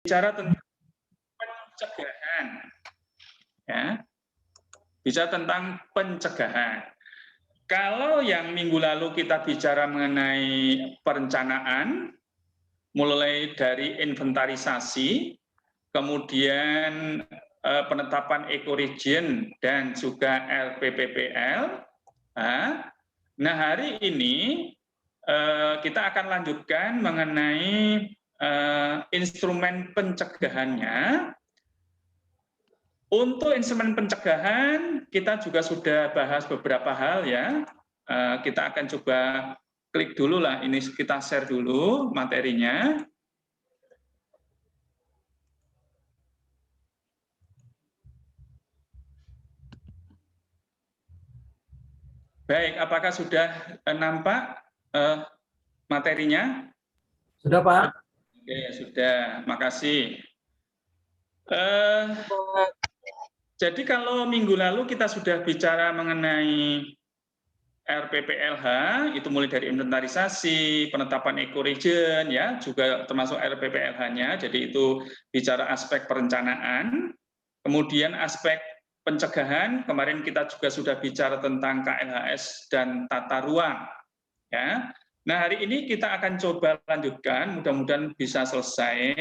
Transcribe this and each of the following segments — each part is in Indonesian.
bicara tentang pencegahan, ya, bicara tentang pencegahan. Kalau yang minggu lalu kita bicara mengenai perencanaan, mulai dari inventarisasi, kemudian penetapan ekoregien dan juga LPPPL. Nah, hari ini kita akan lanjutkan mengenai instrumen pencegahannya. Untuk instrumen pencegahan, kita juga sudah bahas beberapa hal ya. Kita akan coba klik dulu lah, ini kita share dulu materinya. Baik, apakah sudah nampak materinya? Sudah, Pak. Oke, sudah, makasih. Jadi kalau minggu lalu kita sudah bicara mengenai RPPLH, itu mulai dari inventarisasi, penetapan ekoregien, ya, juga termasuk RPPLH-nya, jadi itu bicara aspek perencanaan. Kemudian aspek pencegahan, kemarin kita juga sudah bicara tentang KLHS dan tata ruang. Ya. Nah, hari ini kita akan coba lanjutkan, mudah-mudahan bisa selesai.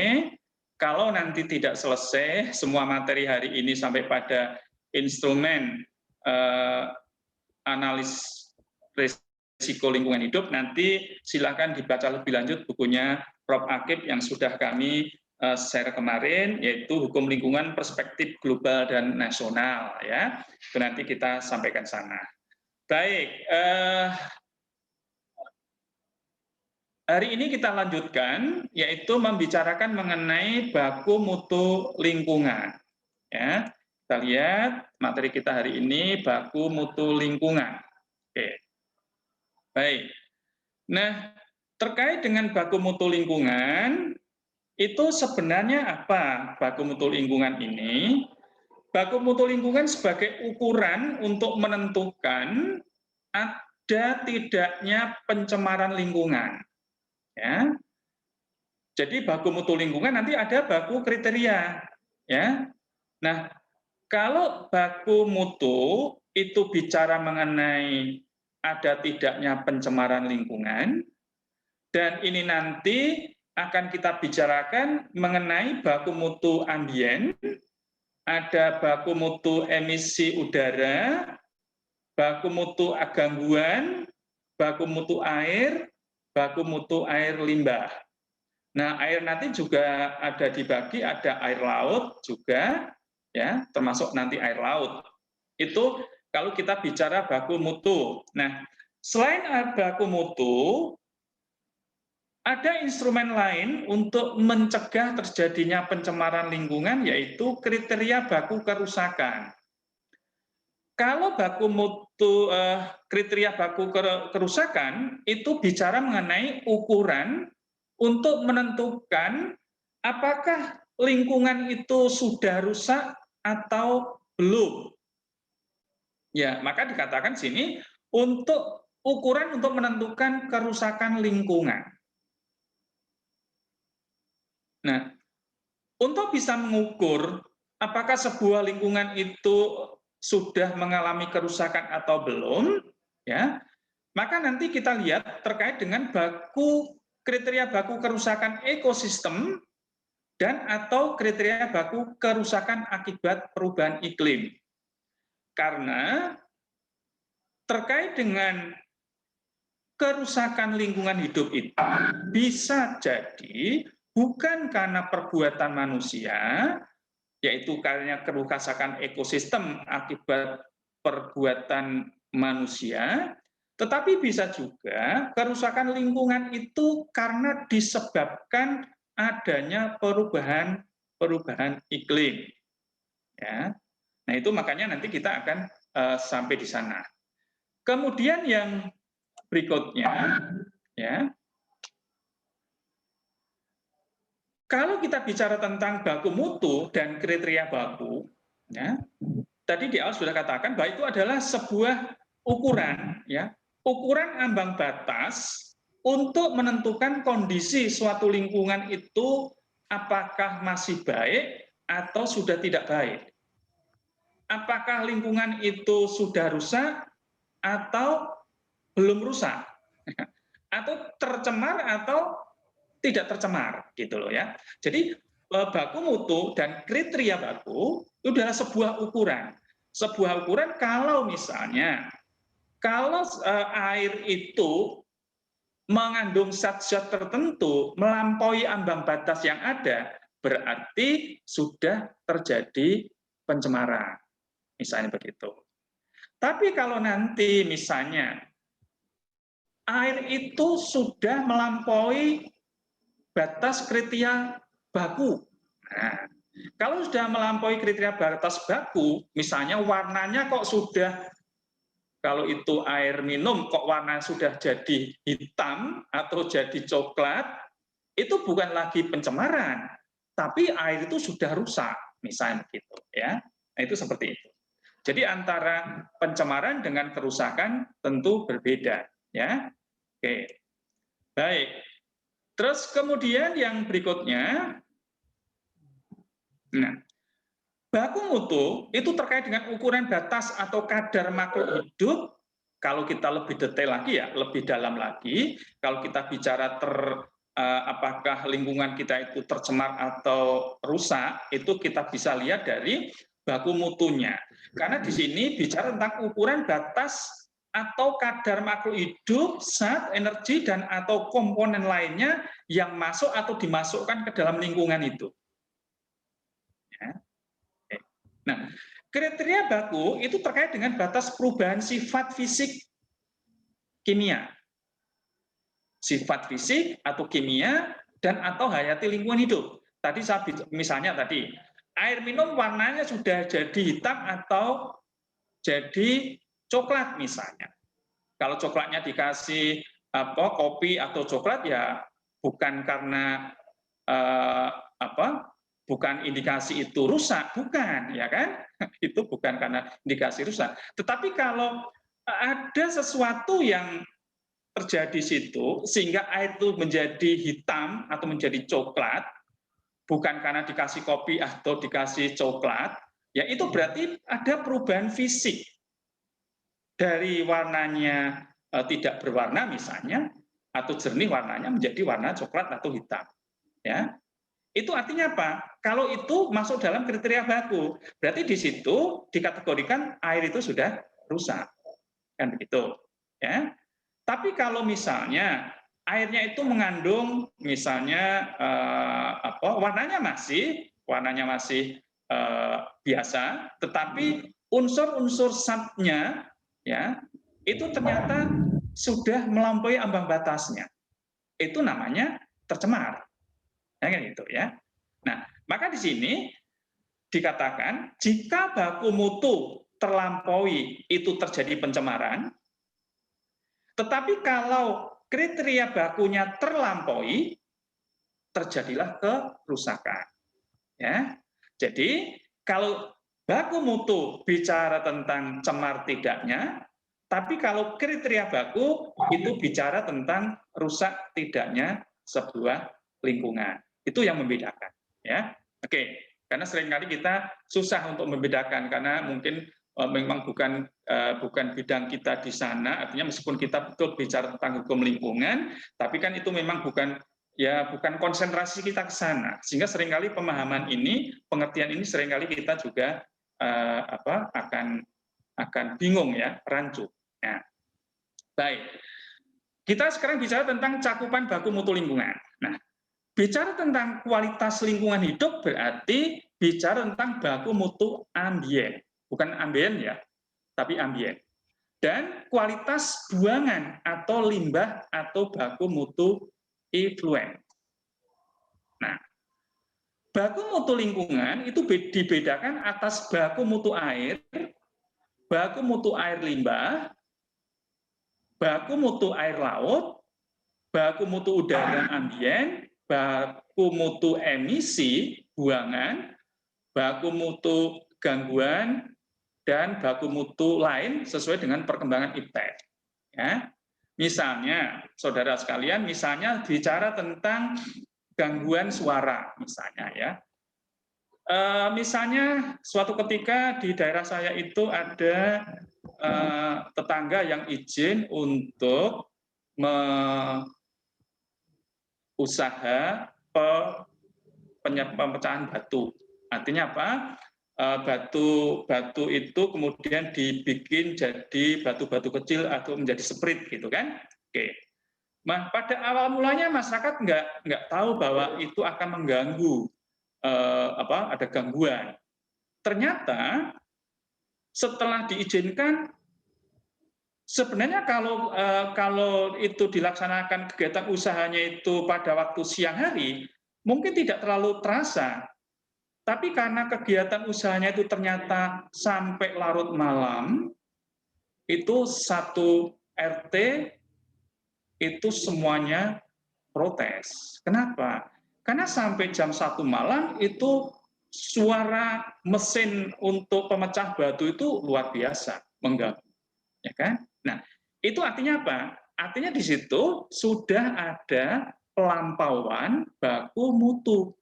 Kalau nanti tidak selesai, semua materi hari ini sampai pada instrumen analis risiko lingkungan hidup, nanti silakan dibaca lebih lanjut bukunya Prof. Akib yang sudah kami share kemarin, yaitu Hukum Lingkungan Perspektif Global dan Nasional. Ya, itu nanti kita sampaikan sana. Baik, hari ini kita lanjutkan, yaitu membicarakan mengenai baku mutu lingkungan. Ya, kita lihat materi kita hari ini baku mutu lingkungan. Oke, baik. Nah, terkait dengan baku mutu lingkungan, itu sebenarnya apa baku mutu lingkungan ini? Baku mutu lingkungan sebagai ukuran untuk menentukan ada tidaknya pencemaran lingkungan. Ya. Jadi baku mutu lingkungan nanti ada baku kriteria, ya. Nah, kalau baku mutu itu bicara mengenai ada tidaknya pencemaran lingkungan, dan ini nanti akan kita bicarakan mengenai baku mutu ambien, ada baku mutu emisi udara, baku mutu gangguan, baku mutu air, baku mutu air limbah. Nah, air nanti juga ada dibagi, ada air laut juga, ya, termasuk nanti air laut. Itu kalau kita bicara baku mutu. Nah, selain baku mutu, ada instrumen lain untuk mencegah terjadinya pencemaran lingkungan, yaitu kriteria baku kerusakan. Kalau baku mutu, kriteria baku kerusakan, itu bicara mengenai ukuran untuk menentukan apakah lingkungan itu sudah rusak atau belum. Ya, maka dikatakan sini untuk ukuran untuk menentukan kerusakan lingkungan. Nah, untuk bisa mengukur apakah sebuah lingkungan itu sudah mengalami kerusakan atau belum, ya, maka nanti kita lihat terkait dengan kriteria baku kerusakan ekosistem dan atau kriteria baku kerusakan akibat perubahan iklim. Karena terkait dengan kerusakan lingkungan hidup itu bisa jadi bukan karena perbuatan manusia, yaitu karena kerusakan ekosistem akibat perbuatan manusia, tetapi bisa juga kerusakan lingkungan itu karena disebabkan adanya perubahan iklim. Ya. Nah, itu makanya nanti kita akan sampai di sana. Kemudian yang berikutnya, ya, kalau kita bicara tentang baku mutu dan kriteria baku, ya, tadi di awal sudah katakan bahwa itu adalah sebuah ukuran, ya, ukuran ambang batas untuk menentukan kondisi suatu lingkungan itu apakah masih baik atau sudah tidak baik. Apakah lingkungan itu sudah rusak atau belum rusak, atau tercemar atau tidak tercemar, gitu loh ya. Jadi baku mutu dan kriteria baku itu adalah sebuah ukuran. Sebuah ukuran kalau misalnya kalau air itu mengandung zat-zat tertentu melampaui ambang batas yang ada, berarti sudah terjadi pencemaran. Misalnya begitu. Tapi kalau nanti misalnya air itu sudah melampaui batas kriteria baku. Nah, kalau sudah melampaui kriteria batas baku, misalnya warnanya kok sudah, kalau itu air minum kok warna sudah jadi hitam atau jadi coklat, itu bukan lagi pencemaran, tapi air itu sudah rusak, misalnya begitu ya. Nah, itu seperti itu. Jadi antara pencemaran dengan kerusakan tentu berbeda ya. Oke. Baik. Terus kemudian yang berikutnya, nah, baku mutu itu terkait dengan ukuran batas atau kadar makhluk hidup. Kalau kita lebih detail lagi ya, lebih dalam lagi, kalau kita bicara apakah lingkungan kita itu tercemar atau rusak, itu kita bisa lihat dari baku mutunya. Karena di sini bicara tentang ukuran batas atau kadar makhluk hidup, zat, energi, dan atau komponen lainnya yang masuk atau dimasukkan ke dalam lingkungan itu. Ya. Nah, kriteria baku itu terkait dengan batas perubahan sifat fisik kimia. Sifat fisik atau kimia dan atau hayati lingkungan hidup. Tadi saya misalnya tadi, air minum warnanya sudah jadi hitam atau jadi coklat misalnya. Kalau coklatnya dikasih kopi atau coklat ya bukan karena bukan indikasi itu rusak, bukan ya kan? Itu bukan karena indikasi rusak. Tetapi kalau ada sesuatu yang terjadi di situ sehingga air itu menjadi hitam atau menjadi coklat, bukan karena dikasih kopi atau dikasih coklat, ya itu berarti ada perubahan fisik. Dari warnanya tidak berwarna misalnya, atau jernih warnanya menjadi warna coklat atau hitam. Ya, itu artinya apa? Kalau itu masuk dalam kriteria baku, berarti di situ dikategorikan air itu sudah rusak, kan begitu? Ya. Tapi kalau misalnya airnya itu mengandung misalnya warnanya masih biasa, tetapi unsur-unsur zatnya ya itu ternyata sudah melampaui ambang batasnya. Itu namanya tercemar. Ya kan gitu ya. Nah, maka di sini dikatakan jika baku mutu terlampaui itu terjadi pencemaran, tetapi kalau kriteria bakunya terlampaui terjadilah kerusakan. Ya. Jadi kalau baku mutu bicara tentang cemar tidaknya, tapi kalau kriteria baku itu bicara tentang rusak tidaknya sebuah lingkungan. Itu yang membedakan. Ya, oke. Karena seringkali kita susah untuk membedakan karena mungkin memang bukan bidang kita di sana. Artinya meskipun kita betul bicara tentang hukum lingkungan, tapi kan itu memang bukan konsentrasi kita ke sana, sehingga seringkali pemahaman ini, pengertian ini seringkali kita juga akan bingung ya, rancu. Nah, baik, kita sekarang bicara tentang cakupan baku mutu lingkungan. Nah, bicara tentang kualitas lingkungan hidup berarti bicara tentang baku mutu ambien, bukan ambien ya, tapi ambien. Dan kualitas buangan atau limbah atau baku mutu effluent. Nah, baku mutu lingkungan itu dibedakan atas baku mutu air limbah, baku mutu air laut, baku mutu udara ambien, baku mutu emisi buangan, baku mutu gangguan, dan baku mutu lain sesuai dengan perkembangan iptek. Ya. Misalnya, saudara sekalian, misalnya bicara tentang gangguan suara misalnya ya. Misalnya suatu ketika di daerah saya itu ada tetangga yang izin untuk usaha pemecahan batu. Artinya apa? Batu itu kemudian dibikin jadi batu-batu kecil atau menjadi sprit gitu kan? Oke. Nah, pada awal mulanya masyarakat nggak tahu bahwa itu akan mengganggu ada gangguan. Ternyata setelah diizinkan, sebenarnya kalau itu dilaksanakan kegiatan usahanya itu pada waktu siang hari, mungkin tidak terlalu terasa. Tapi karena kegiatan usahanya itu ternyata sampai larut malam, itu satu RT itu semuanya protes. Kenapa? Karena sampai jam 1 malam itu suara mesin untuk pemecah batu itu luar biasa mengganggu, ya kan? Nah, itu artinya apa? Artinya di situ sudah ada pelampauan baku mutu,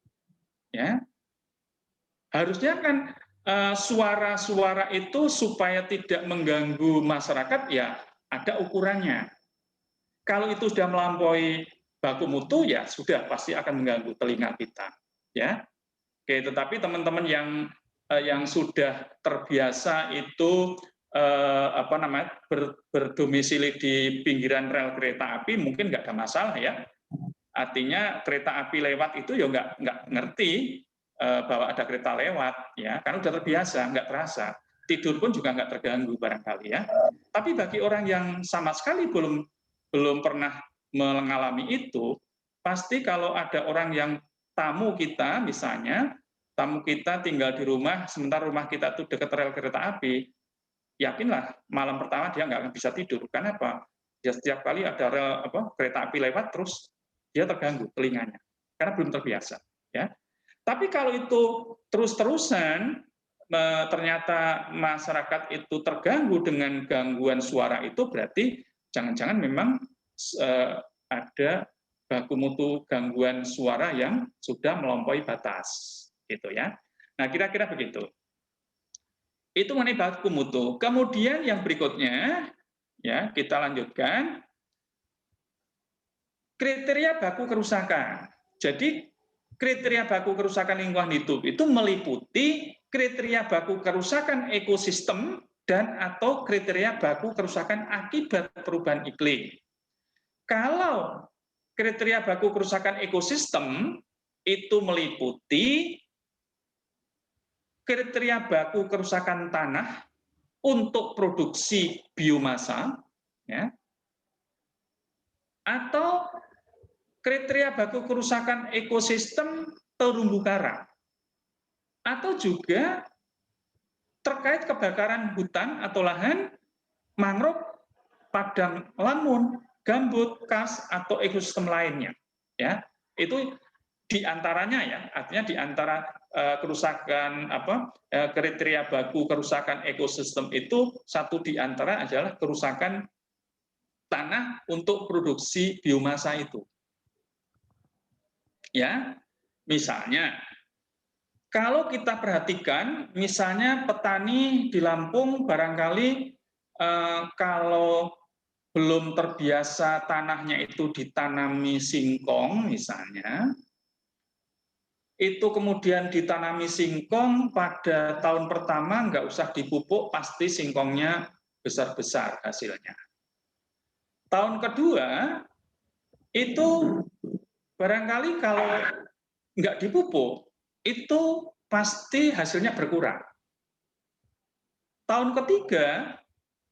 ya. Harusnya kan suara-suara itu supaya tidak mengganggu masyarakat ya ada ukurannya. Kalau itu sudah melampaui baku mutu ya sudah pasti akan mengganggu telinga kita, ya. Oke, tetapi teman-teman yang sudah terbiasa itu berdomisili di pinggiran rel kereta api mungkin nggak ada masalah ya. Artinya kereta api lewat itu ya nggak ngerti bahwa ada kereta lewat ya, karena sudah terbiasa, nggak terasa. Tidur pun juga nggak terganggu barangkali ya. Tapi bagi orang yang sama sekali belum pernah mengalami itu, pasti kalau ada orang yang tamu kita misalnya, tamu kita tinggal di rumah, sementara rumah kita itu dekat rel kereta api, yakinlah malam pertama dia nggak akan bisa tidur. Karena apa? Ya setiap kali ada kereta api lewat terus dia terganggu telinganya karena belum terbiasa. Ya. Tapi kalau itu terus-terusan ternyata masyarakat itu terganggu dengan gangguan suara itu berarti jangan-jangan memang ada baku mutu gangguan suara yang sudah melampaui batas, gitu ya. Nah, kira-kira begitu. Itu mengenai baku mutu. Kemudian yang berikutnya, ya kita lanjutkan kriteria baku kerusakan. Jadi kriteria baku kerusakan lingkungan hidup itu meliputi kriteria baku kerusakan ekosistem dan atau kriteria baku kerusakan akibat perubahan iklim. Kalau kriteria baku kerusakan ekosistem itu meliputi kriteria baku kerusakan tanah untuk produksi biomasa, ya, atau kriteria baku kerusakan ekosistem terumbu karang, atau juga terkait kebakaran hutan atau lahan, mangrove, padang lamun, gambut, kas, atau ekosistem lainnya. Ya, itu diantaranya ya, artinya diantara kerusakan kriteria baku kerusakan ekosistem itu satu diantara adalah kerusakan tanah untuk produksi biomasa itu. Ya, misalnya kalau kita perhatikan, misalnya petani di Lampung barangkali kalau belum terbiasa tanahnya itu ditanami singkong misalnya, itu kemudian ditanami singkong pada tahun pertama nggak usah dipupuk, pasti singkongnya besar-besar hasilnya. Tahun kedua, itu barangkali kalau nggak dipupuk, itu pasti hasilnya berkurang. Tahun ketiga,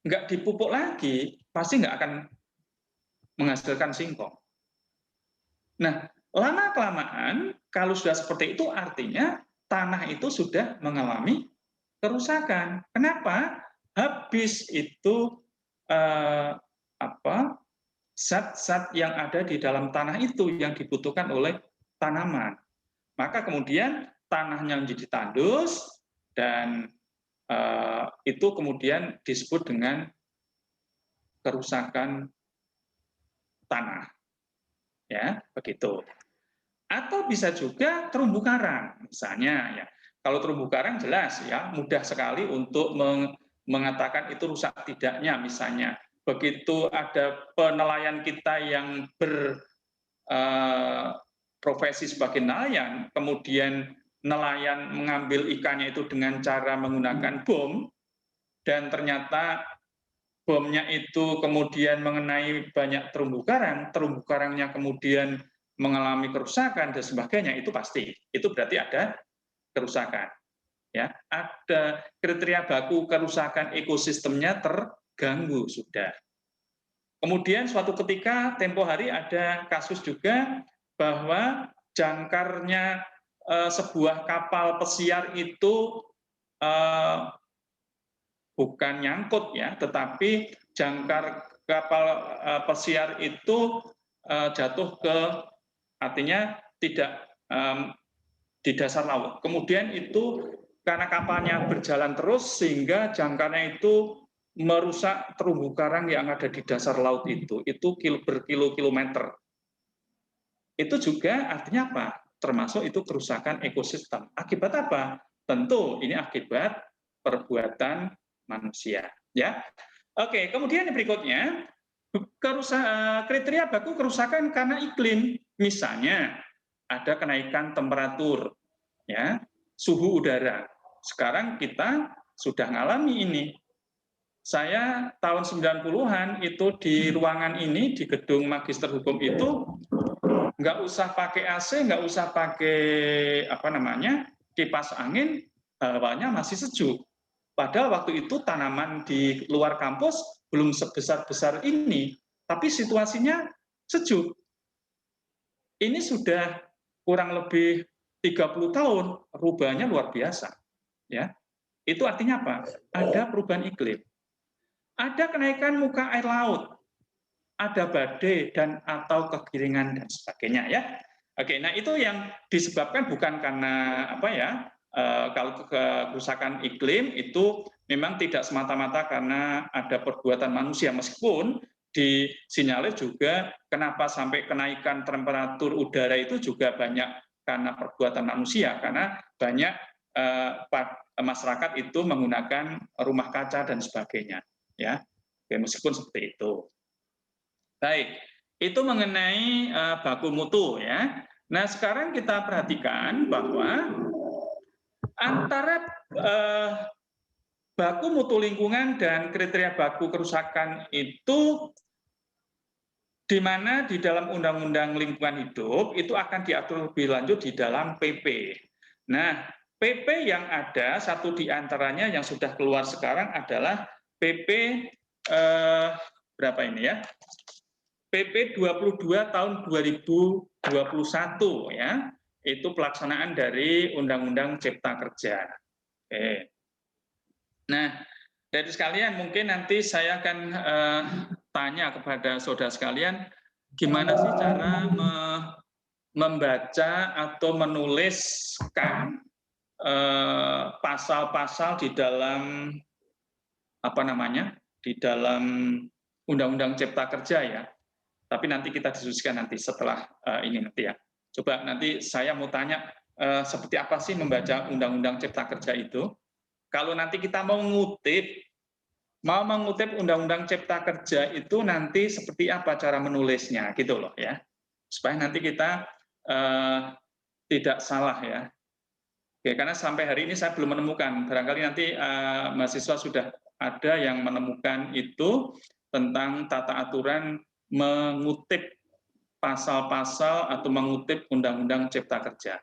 nggak dipupuk lagi, pasti nggak akan menghasilkan singkong. Nah, lama-kelamaan, kalau sudah seperti itu artinya tanah itu sudah mengalami kerusakan. Kenapa? Habis itu zat-zat yang ada di dalam tanah itu yang dibutuhkan oleh tanaman. Maka kemudian tanahnya menjadi tandus dan itu kemudian disebut dengan kerusakan tanah. Ya, begitu. Atau bisa juga terumbu karang, misalnya ya. Kalau terumbu karang jelas ya, mudah sekali untuk mengatakan itu rusak tidaknya misalnya. Begitu ada penelayan kita yang berprofesi sebagai nelayan, kemudian nelayan mengambil ikannya itu dengan cara menggunakan bom, dan ternyata bomnya itu kemudian mengenai banyak terumbu karangnya kemudian mengalami kerusakan dan sebagainya, itu pasti. Itu berarti ada kerusakan. Ya, ada kriteria baku kerusakan ekosistemnya terganggu sudah. Kemudian suatu ketika tempo hari ada kasus juga bahwa jangkarnya sebuah kapal pesiar itu bukan nyangkut ya, tetapi jangkar kapal pesiar itu jatuh ke, artinya tidak di dasar laut. Kemudian itu karena kapalnya berjalan terus sehingga jangkarnya itu merusak terumbu karang yang ada di dasar laut itu berkilo-kilometer. Itu juga artinya apa? Termasuk itu kerusakan ekosistem. Akibat apa? Tentu ini akibat perbuatan manusia. Ya, oke. Kemudian yang berikutnya kriteria baku kerusakan karena iklim. Misalnya ada kenaikan temperatur, ya, suhu udara. Sekarang kita sudah mengalami ini. Saya tahun 90-an itu di ruangan ini, di gedung Magister Hukum itu, nggak usah pakai AC, nggak usah pakai kipas angin, hawanya masih sejuk. Padahal waktu itu tanaman di luar kampus belum sebesar-besar ini, tapi situasinya sejuk. Ini sudah kurang lebih 30 tahun, perubahannya luar biasa. Ya, itu artinya apa? Ada perubahan iklim. Ada kenaikan muka air laut, ada badai dan atau kegiringan dan sebagainya ya. Oke, nah itu yang disebabkan bukan karena kalau kerusakan iklim itu memang tidak semata-mata karena ada perbuatan manusia, meskipun disinyalir juga kenapa sampai kenaikan temperatur udara itu juga banyak karena perbuatan manusia, karena banyak masyarakat itu menggunakan rumah kaca dan sebagainya ya. Oke, meskipun seperti itu. Baik, itu mengenai baku mutu ya. Nah, sekarang kita perhatikan bahwa antara baku mutu lingkungan dan kriteria baku kerusakan itu, di mana di dalam Undang-Undang Lingkungan Hidup itu akan diatur lebih lanjut di dalam PP. Nah, PP yang ada satu di antaranya yang sudah keluar sekarang adalah PP berapa ini ya? PP 22 tahun 2021 ya. Itu pelaksanaan dari Undang-Undang Cipta Kerja. Oke. Nah, dari sekalian mungkin nanti saya akan tanya kepada saudara sekalian, gimana sih cara membaca atau menuliskan pasal-pasal di dalam di dalam Undang-Undang Cipta Kerja ya. Tapi nanti kita diskusikan nanti setelah ini nanti ya. Coba nanti saya mau tanya seperti apa sih membaca Undang-Undang Cipta Kerja itu. Kalau nanti kita mau mengutip Undang-Undang Cipta Kerja itu nanti seperti apa cara menulisnya gitu loh ya. Supaya nanti kita tidak salah ya. Oke, karena sampai hari ini saya belum menemukan. Barangkali nanti mahasiswa sudah ada yang menemukan itu tentang tata aturan mengutip pasal-pasal atau mengutip Undang-Undang Cipta Kerja.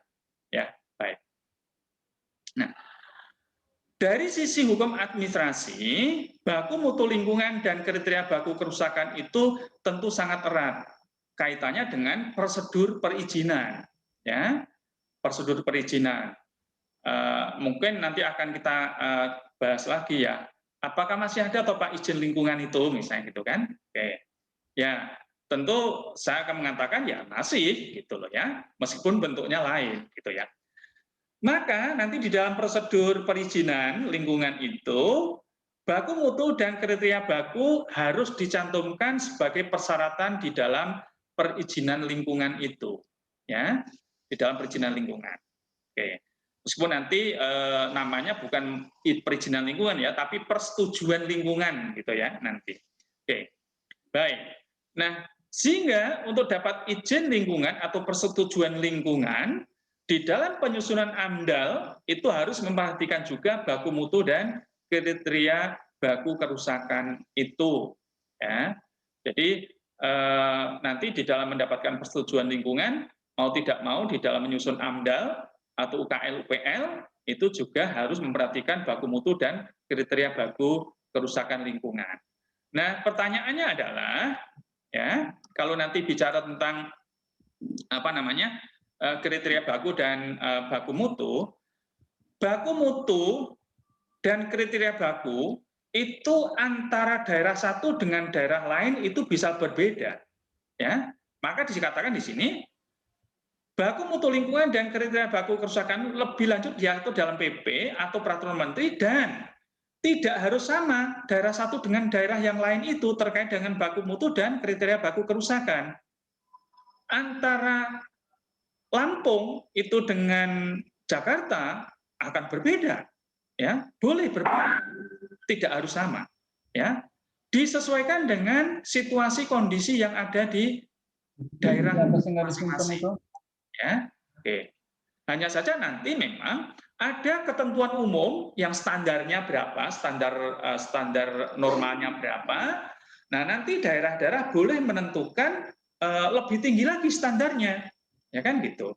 Ya, baik. Nah, dari sisi hukum administrasi, baku mutu lingkungan dan kriteria baku kerusakan itu tentu sangat erat kaitannya dengan prosedur perizinan. Ya, prosedur perizinan. Mungkin nanti akan kita bahas lagi ya. Apakah masih ada atau Pak izin lingkungan itu, misalnya gitu kan? Oke. Ya, tentu saya akan mengatakan ya masih gitu loh ya, meskipun bentuknya lain gitu ya. Maka nanti di dalam prosedur perizinan lingkungan itu, baku mutu dan kriteria baku harus dicantumkan sebagai persyaratan di dalam perizinan lingkungan itu. Ya. di dalam perizinan lingkungan. Oke. Meskipun nanti namanya bukan perizinan lingkungan ya, tapi persetujuan lingkungan gitu ya nanti. Oke. Baik. Nah, sehingga untuk dapat izin lingkungan atau persetujuan lingkungan di dalam penyusunan AMDAL itu harus memperhatikan juga baku mutu dan kriteria baku kerusakan itu. Ya. Jadi nanti di dalam mendapatkan persetujuan lingkungan, mau tidak mau di dalam menyusun AMDAL atau UKL UPL itu juga harus memperhatikan baku mutu dan kriteria baku kerusakan lingkungan. Nah, pertanyaannya adalah ya, kalau nanti bicara tentang apa namanya? Kriteria baku dan baku mutu dan kriteria baku itu antara daerah satu dengan daerah lain itu bisa berbeda, ya. Maka dikatakan di sini baku mutu lingkungan dan kriteria baku kerusakan lebih lanjut diatur dalam PP atau peraturan menteri dan tidak harus sama daerah satu dengan daerah yang lain itu terkait dengan baku mutu dan kriteria baku kerusakan. Antara Lampung itu dengan Jakarta akan berbeda, ya, boleh berbeda, tidak harus sama, ya, disesuaikan dengan situasi kondisi yang ada di daerah masing-masing. Ya, oke. Hanya saja nanti memang ada ketentuan umum yang standarnya berapa, standar normalnya berapa. Nah, nanti daerah-daerah boleh menentukan lebih tinggi lagi standarnya, ya kan gitu.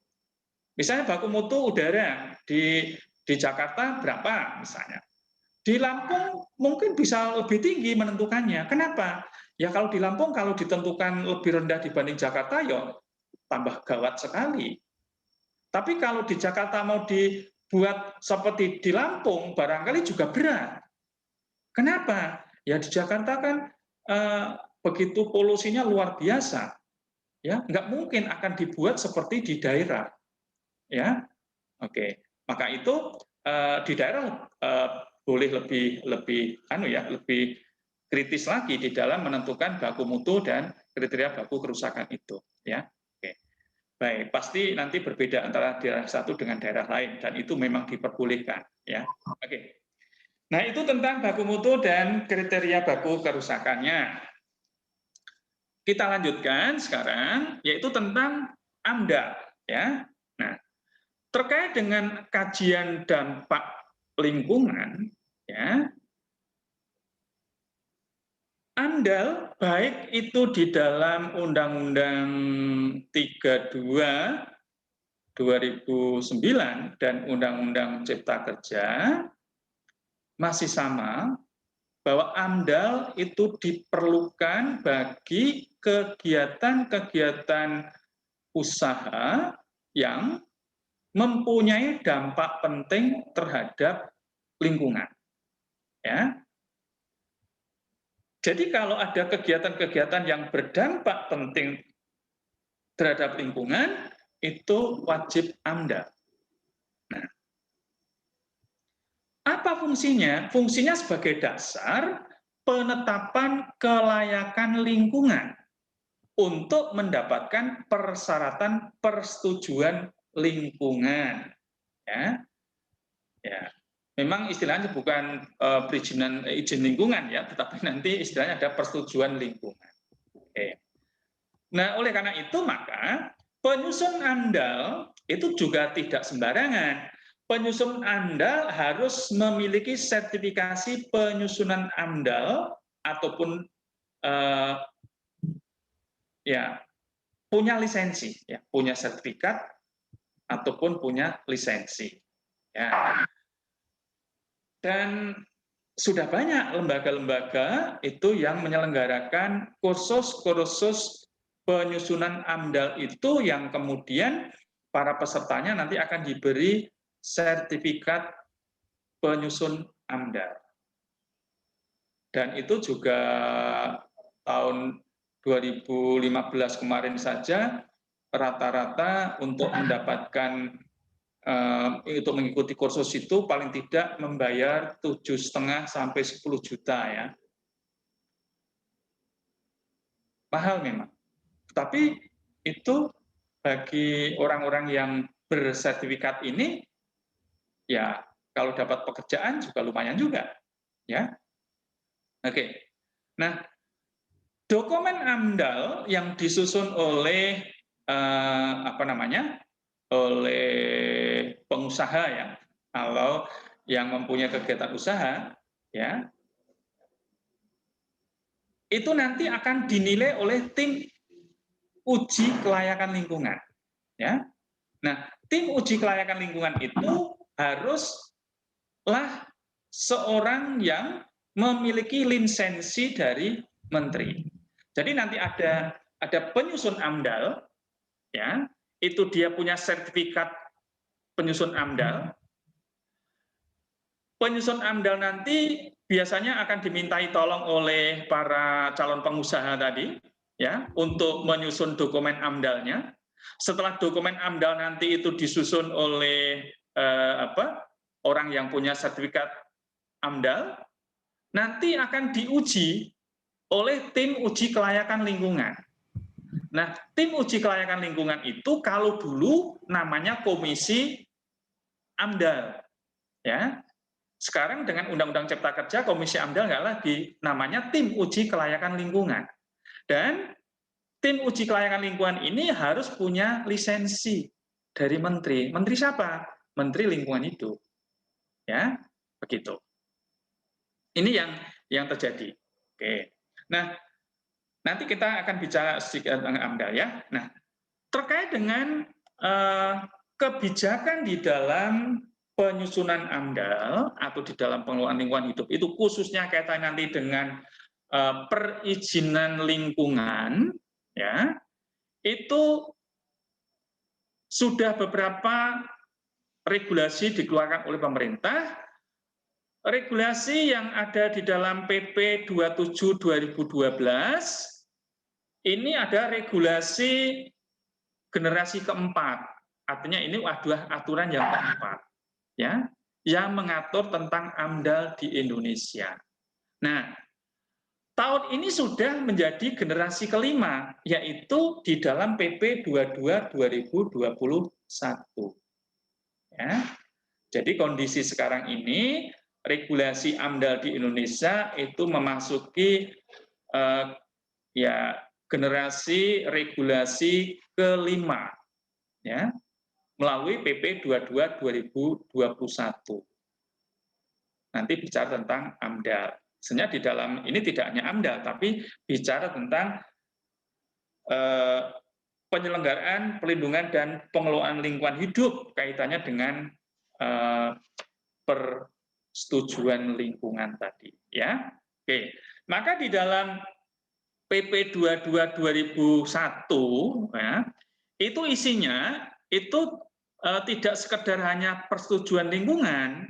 Misalnya baku mutu udara di Jakarta berapa misalnya. Di Lampung mungkin bisa lebih tinggi menentukannya. Kenapa? Ya kalau di Lampung kalau ditentukan lebih rendah dibanding Jakarta, ya tambah gawat sekali. Tapi kalau di Jakarta mau dibuat seperti di Lampung, barangkali juga berat. Kenapa? Ya di Jakarta kan begitu polusinya luar biasa, ya nggak mungkin akan dibuat seperti di daerah, ya. Oke, maka itu di daerah boleh lebih kritis lagi di dalam menentukan baku mutu dan kriteria baku kerusakan itu, ya. Baik, pasti nanti berbeda antara daerah satu dengan daerah lain dan itu memang diperbolehkan, ya. Oke. Nah, itu tentang baku mutu dan kriteria baku kerusakannya. Kita lanjutkan sekarang yaitu tentang AMDAL, ya. Nah, terkait dengan kajian dampak lingkungan, ya. AMDAL baik itu di dalam Undang-Undang 32 2009 dan Undang-Undang Cipta Kerja masih sama bahwa AMDAL itu diperlukan bagi kegiatan-kegiatan usaha yang mempunyai dampak penting terhadap lingkungan. Ya. Jadi kalau ada kegiatan-kegiatan yang berdampak penting terhadap lingkungan, itu wajib AMDAL. Nah, apa fungsinya? Fungsinya sebagai dasar penetapan kelayakan lingkungan untuk mendapatkan persyaratan persetujuan lingkungan. Ya, ya. Memang istilahnya bukan perizinan izin lingkungan ya, tetapi nanti istilahnya ada persetujuan lingkungan. Oke. Nah, oleh karena itu maka penyusun AMDAL itu juga tidak sembarangan. Penyusun AMDAL harus memiliki sertifikasi penyusunan AMDAL ataupun ya punya lisensi, ya punya sertifikat ataupun punya lisensi. Ya. Dan sudah banyak lembaga-lembaga itu yang menyelenggarakan kursus-kursus penyusunan AMDAL itu yang kemudian para pesertanya nanti akan diberi sertifikat penyusun AMDAL. Dan itu juga tahun 2015 kemarin saja rata-rata untuk mendapatkan untuk mengikuti kursus itu paling tidak membayar 7,5 sampai 10 juta ya. Mahal memang. Tapi itu bagi orang-orang yang bersertifikat ini, ya kalau dapat pekerjaan juga lumayan juga, ya. Oke. Nah, dokumen AMDAL yang disusun oleh oleh pengusaha ya, kalau yang mempunyai kegiatan usaha, ya, itu nanti akan dinilai oleh tim uji kelayakan lingkungan, ya. Nah, tim uji kelayakan lingkungan itu haruslah seorang yang memiliki lisensi dari menteri. Jadi nanti ada penyusun AMDAL, ya, itu dia punya sertifikat penyusun AMDAL. Penyusun AMDAL nanti biasanya akan dimintai tolong oleh para calon pengusaha tadi, ya, untuk menyusun dokumen AMDAL-nya. Setelah dokumen AMDAL nanti itu disusun oleh orang yang punya sertifikat AMDAL, nanti akan diuji oleh tim uji kelayakan lingkungan. Nah, tim uji kelayakan lingkungan itu kalau dulu namanya Komisi AMDAL, ya. Sekarang dengan Undang-Undang Cipta Kerja, Komisi AMDAL nggak lagi, namanya tim uji kelayakan lingkungan. Dan tim uji kelayakan lingkungan ini harus punya lisensi dari menteri. Menteri siapa? Menteri Lingkungan Hidup. Ya, begitu. Ini yang terjadi. Oke. Nah, nanti kita akan bicara sedikit tentang AMDAL ya. Nah, terkait dengan kebijakan di dalam penyusunan AMDAL atau di dalam pengelolaan lingkungan hidup itu khususnya kaitan nanti dengan perizinan lingkungan, ya, itu sudah beberapa regulasi dikeluarkan oleh pemerintah. Regulasi yang ada di dalam PP 27/2012 ini ada regulasi generasi keempat, artinya ini adalah aturan yang keempat, ya, yang mengatur tentang AMDAL di Indonesia. Nah, tahun ini sudah menjadi generasi kelima, yaitu di dalam PP 22/2021. Ya. Jadi kondisi sekarang ini regulasi AMDAL di Indonesia itu memasuki ya generasi regulasi kelima, ya, melalui PP 22/2021. Nanti bicara tentang AMDAL. Sebenarnya di dalam ini tidak hanya AMDAL, tapi bicara tentang penyelenggaraan, pelindungan, dan pengelolaan lingkungan hidup kaitannya dengan persetujuan lingkungan tadi. Ya, oke. Maka di dalam PP 22/2001, ya, itu isinya itu tidak sekedar hanya persetujuan lingkungan.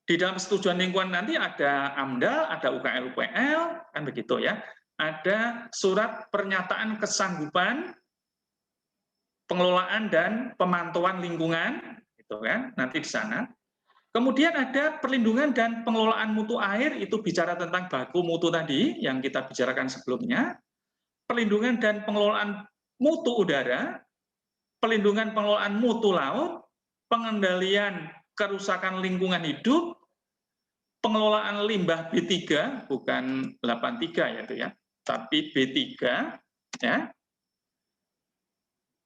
Di dalam persetujuan lingkungan nanti ada AMDAL, ada UKL-UPL, kan begitu ya. Ada surat pernyataan kesanggupan pengelolaan dan pemantauan lingkungan, gitu kan, nanti di sana. Kemudian ada perlindungan dan pengelolaan mutu air, itu bicara tentang baku mutu tadi yang kita bicarakan sebelumnya. Perlindungan dan pengelolaan mutu udara, perlindungan pengelolaan mutu laut, pengendalian kerusakan lingkungan hidup, pengelolaan limbah B3, bukan 83 ya itu ya, tapi B3, ya.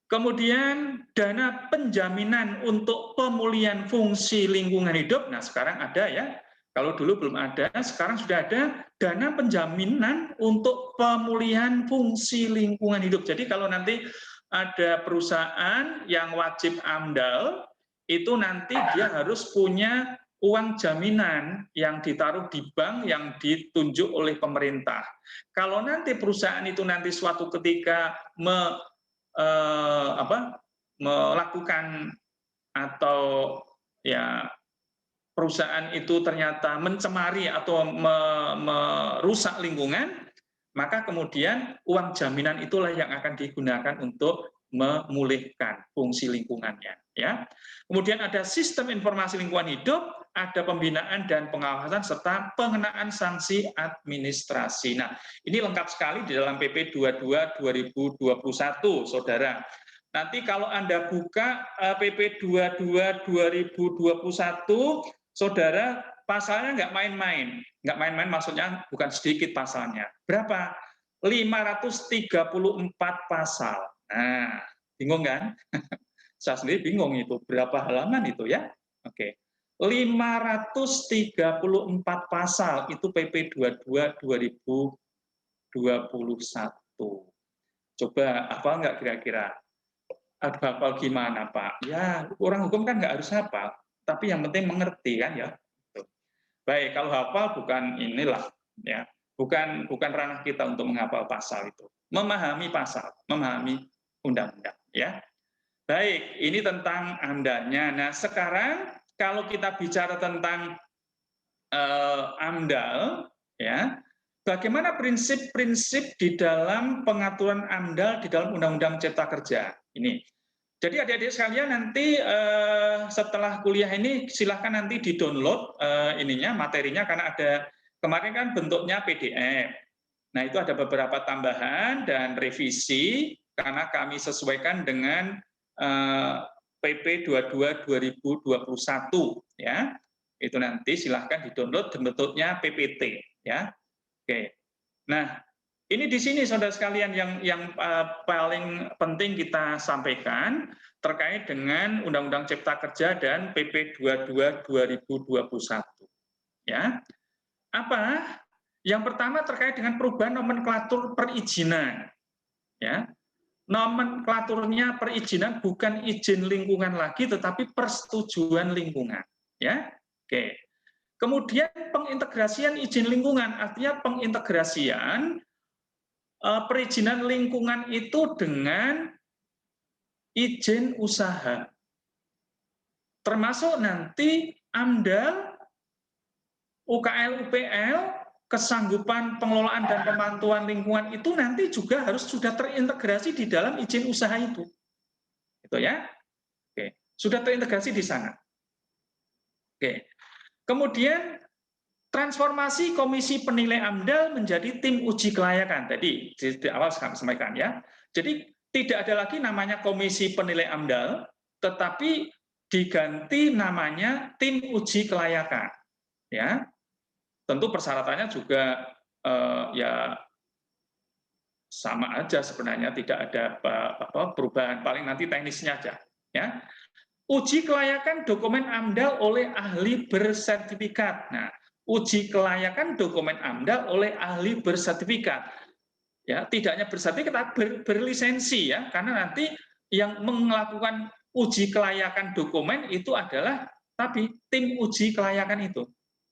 Kemudian dana penjaminan untuk pemulihan fungsi lingkungan hidup. Nah, sekarang ada ya. Kalau dulu belum ada, sekarang sudah ada dana penjaminan untuk pemulihan fungsi lingkungan hidup. Jadi kalau nanti ada perusahaan yang wajib AMDAL, itu nanti dia harus punya uang jaminan yang ditaruh di bank yang ditunjuk oleh pemerintah. Kalau nanti perusahaan itu nanti suatu ketika melakukan atau ya perusahaan itu ternyata mencemari atau merusak lingkungan, maka kemudian uang jaminan itulah yang akan digunakan untuk memulihkan fungsi lingkungannya, ya. Kemudian ada sistem informasi lingkungan hidup, ada pembinaan dan pengawasan serta pengenaan sanksi administrasi. Nah, ini lengkap sekali di dalam PP 22/2021, Saudara. Nanti kalau Anda buka PP 22 2021, saudara pasalnya nggak main-main. Nggak main-main maksudnya bukan sedikit pasalnya. Berapa? 534 pasal. Nah, bingung kan? Saya sendiri bingung itu, berapa halaman itu ya? Oke. 534 pasal itu PP 22 2021. Coba hafal nggak kira-kira? Hafal gimana Pak? Ya, orang hukum kan nggak harus hafal, tapi yang penting mengerti kan ya. Baik, kalau hafal bukan inilah, ya, bukan ranah kita untuk menghafal pasal itu. Memahami pasal, memahami undang-undang, ya. Baik, ini tentang AMDAL-nya. Nah, sekarang kalau kita bicara tentang AMDAL, ya, bagaimana prinsip-prinsip di dalam pengaturan AMDAL di dalam Undang-Undang Cipta Kerja? Ini. Jadi adik-adik sekalian nanti setelah kuliah ini silahkan nanti di-download ininya materinya karena ada kemarin kan bentuknya PDF. Nah, itu ada beberapa tambahan dan revisi karena kami sesuaikan dengan PP 22 2021 ya. Itu nanti silahkan di-download bentuknya PPT ya. Oke. Nah, ini di sini saudara sekalian yang paling penting kita sampaikan terkait dengan Undang-Undang Cipta Kerja dan PP 22 2021. Ya. Apa? Yang pertama terkait dengan perubahan nomenklatur perizinan. Ya. Nomenklaturnya perizinan bukan izin lingkungan lagi tetapi persetujuan lingkungan, ya. Oke. Kemudian pengintegrasian izin lingkungan artinya pengintegrasian perizinan lingkungan itu dengan izin usaha. Termasuk nanti AMDAL, UKL, UPL, kesanggupan pengelolaan dan pemantauan lingkungan itu nanti juga harus sudah terintegrasi di dalam izin usaha itu. Itu ya. Oke, sudah terintegrasi di sana. Oke. Kemudian transformasi Komisi Penilai AMDAL menjadi tim uji kelayakan. Tadi di awal saya sampaikan ya. Jadi tidak ada lagi namanya Komisi Penilai AMDAL, tetapi diganti namanya tim uji kelayakan. Ya, tentu persyaratannya juga ya sama aja sebenarnya, tidak ada perubahan, paling nanti teknisnya aja. Ya, uji kelayakan dokumen AMDAL oleh ahli bersertifikat. Nah, uji kelayakan dokumen AMDAL oleh ahli bersertifikat. Ya, tidak hanya bersertifikat, berlisensi ya, karena nanti yang melakukan uji kelayakan dokumen itu adalah tapi tim uji kelayakan itu.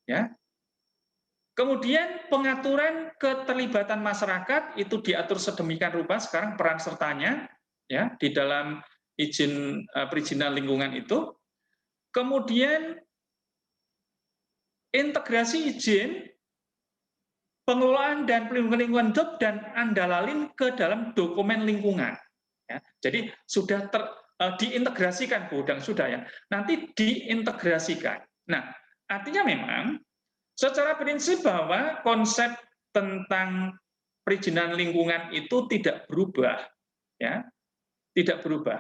Ya. Kemudian pengaturan keterlibatan masyarakat itu diatur sedemikian rupa sekarang peran sertanya ya di dalam izin perizinan lingkungan itu. Kemudian integrasi izin pengelolaan dan pelindungan lingkungan hidup dan andalalin ke dalam dokumen lingkungan. Ya, jadi sudah diintegrasikan, Bu, dan sudah ya. Nanti diintegrasikan. Nah, artinya memang secara prinsip bahwa konsep tentang perizinan lingkungan itu tidak berubah, ya, tidak berubah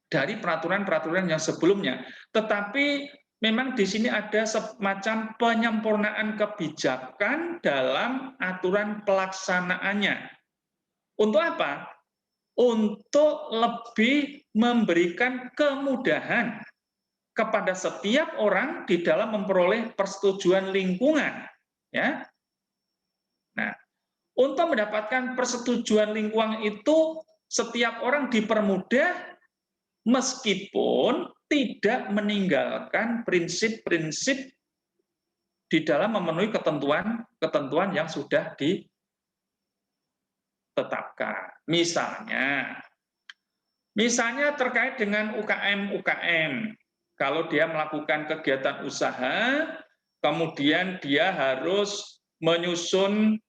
dari peraturan-peraturan yang sebelumnya. Tetapi memang di sini ada semacam penyempurnaan kebijakan dalam aturan pelaksanaannya. Untuk apa? Untuk lebih memberikan kemudahan kepada setiap orang di dalam memperoleh persetujuan lingkungan, ya. Nah, untuk mendapatkan persetujuan lingkungan itu setiap orang dipermudah meskipun tidak meninggalkan prinsip-prinsip di dalam memenuhi ketentuan yang sudah ditetapkan. Misalnya terkait dengan UKM. Kalau dia melakukan kegiatan usaha, kemudian dia harus menyusun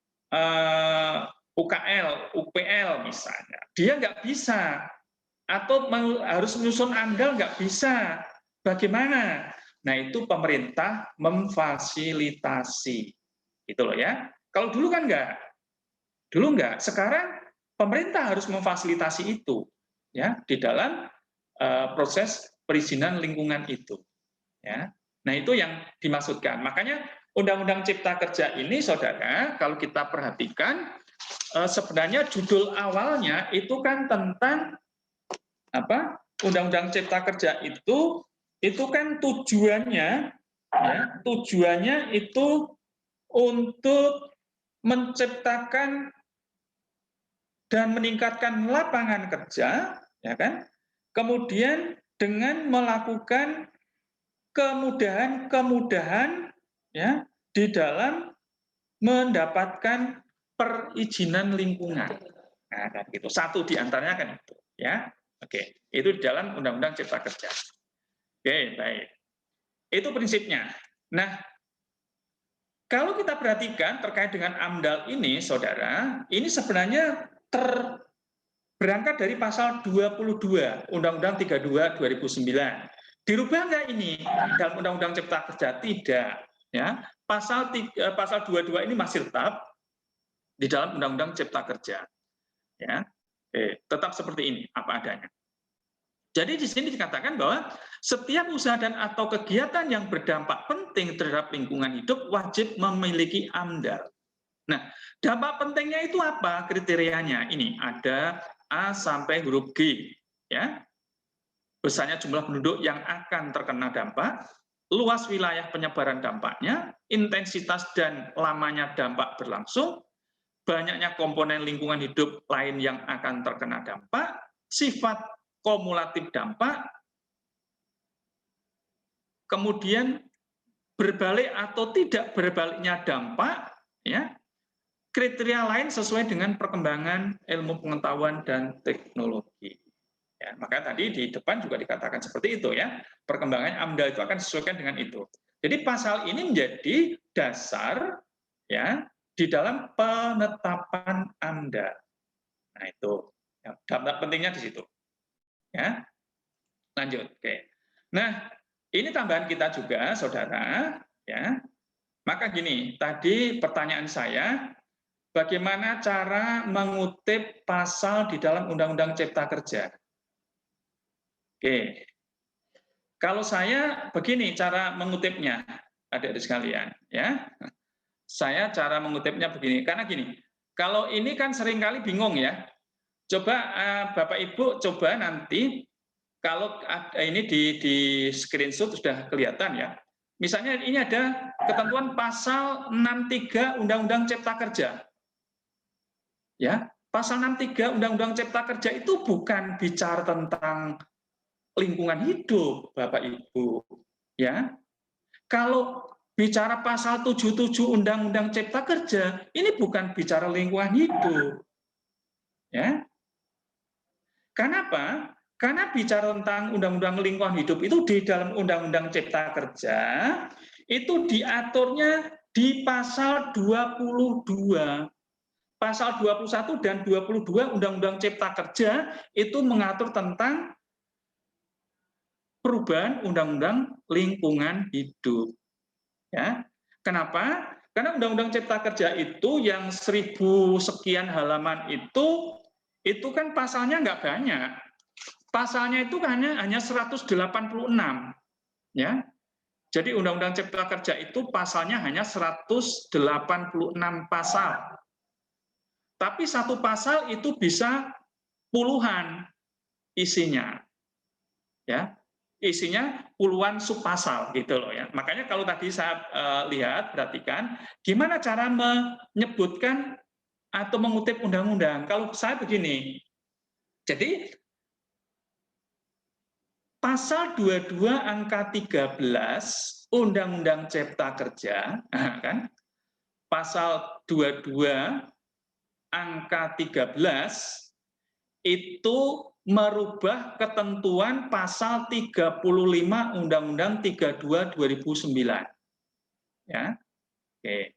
UKL, UPL misalnya. Dia nggak bisa. Atau harus menyusun AMDAL nggak bisa. Bagaimana? Nah, itu pemerintah memfasilitasi. Itu loh ya. Kalau dulu kan nggak. Dulu nggak. Sekarang pemerintah harus memfasilitasi itu. ya di dalam proses perizinan lingkungan itu. Ya. Nah, itu yang dimaksudkan. Makanya Undang-Undang Cipta Kerja ini, Saudara, kalau kita perhatikan sebenarnya judul awalnya itu kan tentang apa? Undang-Undang Cipta Kerja itu kan tujuannya ya, tujuannya itu untuk menciptakan dan meningkatkan lapangan kerja, ya kan? Kemudian dengan melakukan kemudahan-kemudahan ya di dalam mendapatkan perizinan lingkungan. Nah, kan gitu. Satu di antaranya kan itu, ya. Oke, itu di dalam Undang-Undang Cipta Kerja. Oke, baik. Itu prinsipnya. Nah, kalau kita perhatikan terkait dengan AMDAL ini, Saudara, ini sebenarnya berangkat dari pasal 22 Undang-Undang 32 2009. Dirubah nggak ini dalam Undang-Undang Cipta Kerja? Tidak. Ya, pasal 22 ini masih tetap di dalam Undang-Undang Cipta Kerja. Ya, tetap seperti ini apa adanya. Jadi di sini dikatakan bahwa setiap usaha dan atau kegiatan yang berdampak penting terhadap lingkungan hidup wajib memiliki AMDAL. Nah, dampak pentingnya itu apa kriterianya? Ini ada A sampai huruf G, ya. Besarnya jumlah penduduk yang akan terkena dampak, luas wilayah penyebaran dampaknya, intensitas dan lamanya dampak berlangsung, banyaknya komponen lingkungan hidup lain yang akan terkena dampak, sifat kumulatif dampak, kemudian berbalik atau tidak berbaliknya dampak, ya, kriteria lain sesuai dengan perkembangan ilmu pengetahuan dan teknologi. Ya, maka tadi di depan juga dikatakan seperti itu ya, perkembangan AMDAL itu akan disesuaikan dengan itu. Jadi pasal ini menjadi dasar ya di dalam penetapan AMDAL. Nah itu, ya, dampak pentingnya di situ. Ya, lanjut. Oke. Nah, ini tambahan kita juga, Saudara. Ya, maka gini, tadi pertanyaan saya, bagaimana cara mengutip pasal di dalam Undang-Undang Cipta Kerja? Oke, kalau saya begini cara mengutipnya, adik-adik sekalian, ya. Saya cara mengutipnya begini, karena gini, kalau ini kan seringkali bingung ya. Coba Bapak Ibu coba nanti kalau ini di screenshot sudah kelihatan ya. Misalnya ini ada ketentuan pasal 63 Undang-Undang Cipta Kerja. Ya, pasal 63 Undang-Undang Cipta Kerja itu bukan bicara tentang lingkungan hidup, Bapak Ibu. Ya. Kalau bicara pasal 77 Undang-Undang Cipta Kerja, ini bukan bicara lingkungan hidup. Ya. Kenapa? Karena bicara tentang Undang-Undang Lingkungan Hidup itu di dalam Undang-Undang Cipta Kerja itu diaturnya di pasal 22. Pasal 21 dan 22 Undang-Undang Cipta Kerja itu mengatur tentang perubahan Undang-Undang Lingkungan Hidup. Ya. Kenapa? Karena Undang-Undang Cipta Kerja itu yang 1000 sekian halaman itu kan pasalnya nggak banyak. Pasalnya itu hanya 186. Ya. Jadi Undang-Undang Cipta Kerja itu pasalnya hanya 186 pasal. Tapi satu pasal itu bisa puluhan isinya. Ya. Isinya puluhan subpasal gitu loh ya. Makanya kalau tadi saya lihat, perhatikan gimana cara menyebutkan atau mengutip undang-undang. Kalau saya begini, jadi pasal 22 angka 13 Undang-Undang Cipta Kerja, kan? Pasal 22 angka 13 itu merubah ketentuan pasal 35 Undang-Undang 32 2009. Ya. Oke.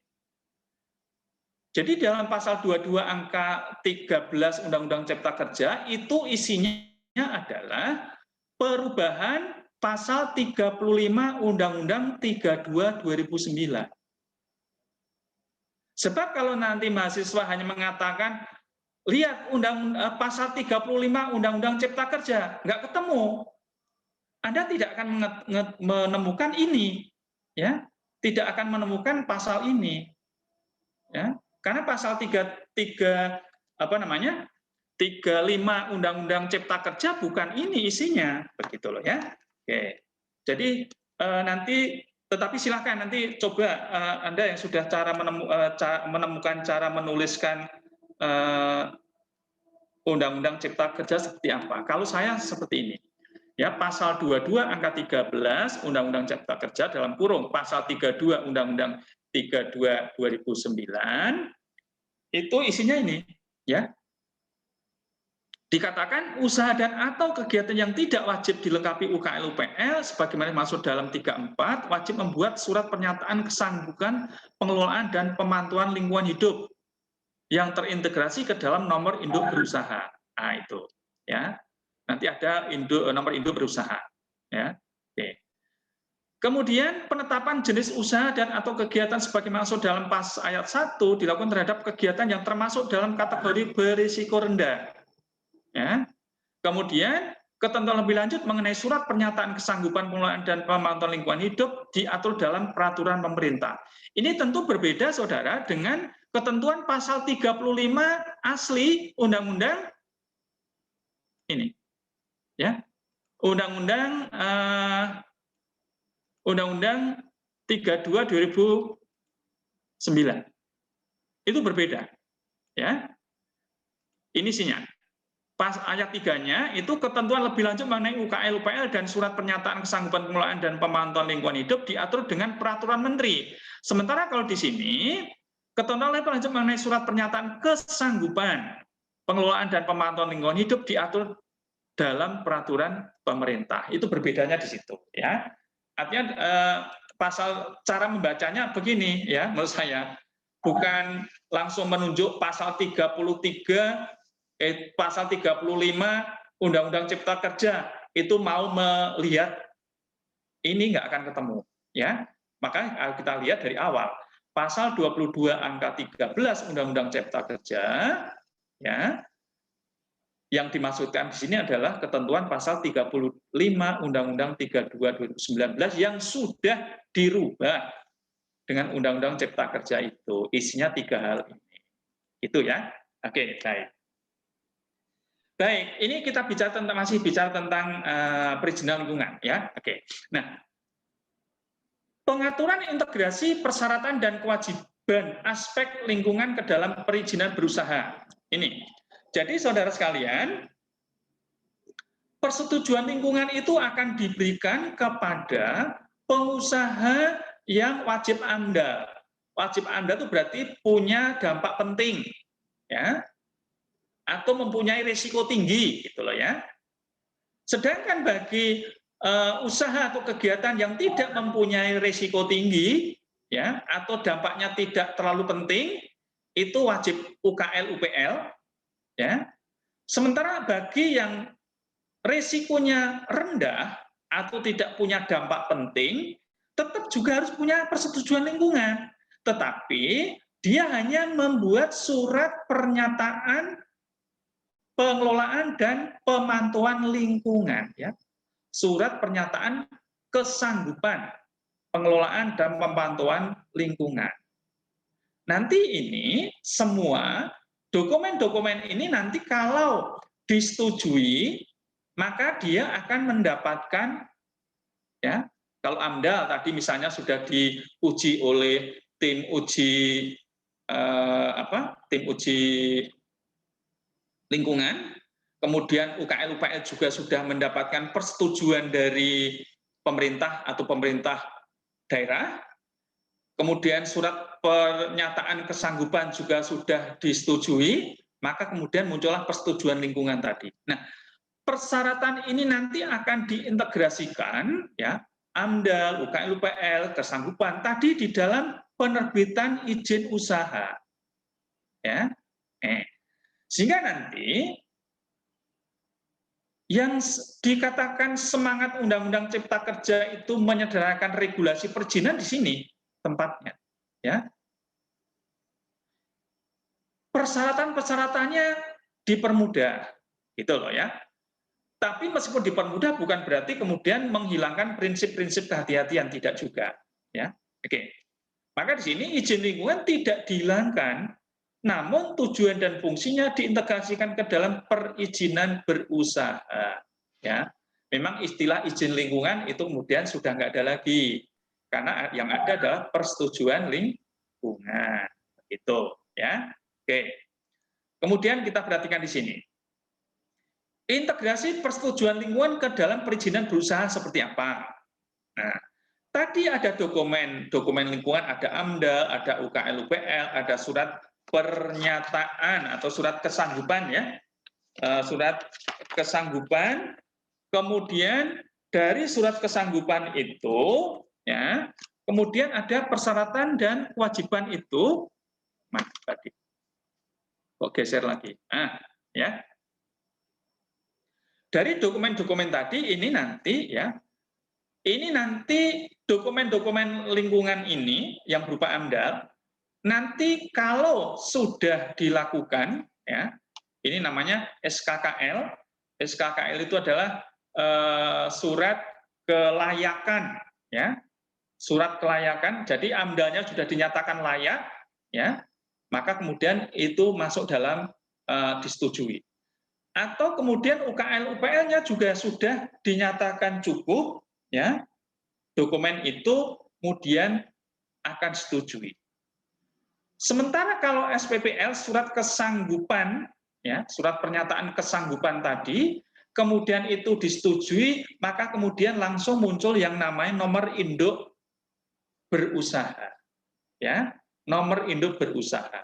Jadi dalam pasal 22 angka 13 Undang-Undang Cipta Kerja itu isinya adalah perubahan pasal 35 Undang-Undang 32 2009. Sebab kalau nanti mahasiswa hanya mengatakan lihat pasal 35 Undang-Undang Cipta Kerja, nggak ketemu. Anda tidak akan menemukan ini, ya, tidak akan menemukan pasal ini, ya, karena pasal 35 Undang-Undang Cipta Kerja bukan ini isinya, begitu loh ya. Oke, jadi nanti, tetapi silakan nanti coba Anda yang sudah menemukan cara menuliskan Undang-Undang Cipta Kerja seperti apa. Kalau saya seperti ini. Ya, pasal 22 angka 13 Undang-Undang Cipta Kerja dalam kurung pasal 32 Undang-Undang 32 2009 itu isinya ini, ya. Dikatakan usaha dan atau kegiatan yang tidak wajib dilengkapi UKL UPL sebagaimana masuk dalam 34 wajib membuat surat pernyataan kesanggupan pengelolaan dan pemantauan lingkungan hidup yang terintegrasi ke dalam nomor induk berusaha. Nah, itu ya. Nanti ada nomor induk berusaha, ya. Oke. Kemudian penetapan jenis usaha dan atau kegiatan sebagai masuk dalam ayat 1 dilakukan terhadap kegiatan yang termasuk dalam kategori berisiko rendah. Ya. Kemudian ketentuan lebih lanjut mengenai surat pernyataan kesanggupan pengelolaan dan pemantauan lingkungan hidup diatur dalam peraturan pemerintah. Ini tentu berbeda, saudara, dengan ketentuan pasal 35 asli Undang-Undang ini, ya, Undang-Undang 32 2009. Itu berbeda, ya. Ini isinya. Pas ayat 3-nya itu ketentuan lebih lanjut mengenai UKL UPL dan surat pernyataan kesanggupan pengelolaan dan pemantauan lingkungan hidup diatur dengan peraturan menteri. Sementara kalau di sini ketentuan lebih lanjut mengenai surat pernyataan kesanggupan pengelolaan dan pemantauan lingkungan hidup diatur dalam peraturan pemerintah. Itu berbedanya di situ, ya. Artinya pasal cara membacanya begini, ya, menurut saya bukan langsung menunjuk pasal 33 pasal 35 Undang-Undang Cipta Kerja itu mau melihat ini nggak akan ketemu, ya. Maka kita lihat dari awal pasal 22 angka 13 Undang-Undang Cipta Kerja, ya. Yang dimaksudkan di sini adalah ketentuan pasal 35 Undang-Undang 32 2019 yang sudah dirubah dengan Undang-Undang Cipta Kerja itu. Isinya 3 hal ini. Itu ya. Oke, baik. Baik, ini kita masih bicara tentang perizinan lingkungan, ya. Oke. Nah, pengaturan integrasi persyaratan dan kewajiban aspek lingkungan ke dalam perizinan berusaha. Ini. Jadi, saudara sekalian, persetujuan lingkungan itu akan diberikan kepada pengusaha yang wajib AMDAL. Wajib AMDAL itu berarti punya dampak penting, ya, atau mempunyai risiko tinggi, gitu loh ya. Sedangkan bagi usaha atau kegiatan yang tidak mempunyai risiko tinggi, ya, atau dampaknya tidak terlalu penting, itu wajib UKL UPL, ya. Sementara bagi yang risikonya rendah atau tidak punya dampak penting, tetap juga harus punya persetujuan lingkungan. Tetapi dia hanya membuat surat pernyataan pengelolaan dan pemantauan lingkungan, ya. Surat pernyataan kesanggupan pengelolaan dan pemantauan lingkungan. Nanti ini semua dokumen-dokumen ini nanti kalau disetujui maka dia akan mendapatkan, ya, kalau AMDAL tadi misalnya sudah diuji oleh tim uji tim uji lingkungan, kemudian UKL UPL juga sudah mendapatkan persetujuan dari pemerintah atau pemerintah daerah, kemudian surat pernyataan kesanggupan juga sudah disetujui, maka kemudian muncullah persetujuan lingkungan tadi. Nah, persyaratan ini nanti akan diintegrasikan, ya, AMDAL, UKL UPL, kesanggupan tadi di dalam penerbitan izin usaha, ya. Sehingga nanti yang dikatakan semangat Undang-Undang Cipta Kerja itu menyederhanakan regulasi perizinan di sini tempatnya, ya. Persyaratan-persyaratannya dipermudah, gitu loh ya. Tapi meskipun dipermudah bukan berarti kemudian menghilangkan prinsip-prinsip kehati-hatian, tidak juga. Ya, oke. Maka di sini izin lingkungan tidak dihilangkan, namun tujuan dan fungsinya diintegrasikan ke dalam perizinan berusaha. Ya, memang istilah izin lingkungan itu kemudian sudah nggak ada lagi, karena yang ada adalah persetujuan lingkungan. Itu, ya. Oke. Kemudian kita perhatikan di sini. Integrasi persetujuan lingkungan ke dalam perizinan berusaha seperti apa? Nah, tadi ada dokumen lingkungan, ada AMDAL, ada UKL UPL, ada surat pernyataan atau surat kesanggupan ya, surat kesanggupan. Kemudian dari surat kesanggupan itu, ya, kemudian ada persyaratan dan kewajiban itu. Tadi, kok geser lagi? Ya. Dari dokumen-dokumen tadi ini nanti ya, ini nanti dokumen-dokumen lingkungan ini yang berupa AMDAL, nanti kalau sudah dilakukan ya, ini namanya SKKL. SKKL itu adalah surat kelayakan ya. Surat kelayakan, jadi AMDAL-nya sudah dinyatakan layak ya, maka kemudian itu masuk dalam disetujui. Atau kemudian UKL UPL-nya juga sudah dinyatakan cukup ya, dokumen itu kemudian akan setujui. Sementara kalau SPPL surat kesanggupan ya, surat pernyataan kesanggupan tadi kemudian itu disetujui, maka kemudian langsung muncul yang namanya nomor induk berusaha ya, nomor induk berusaha.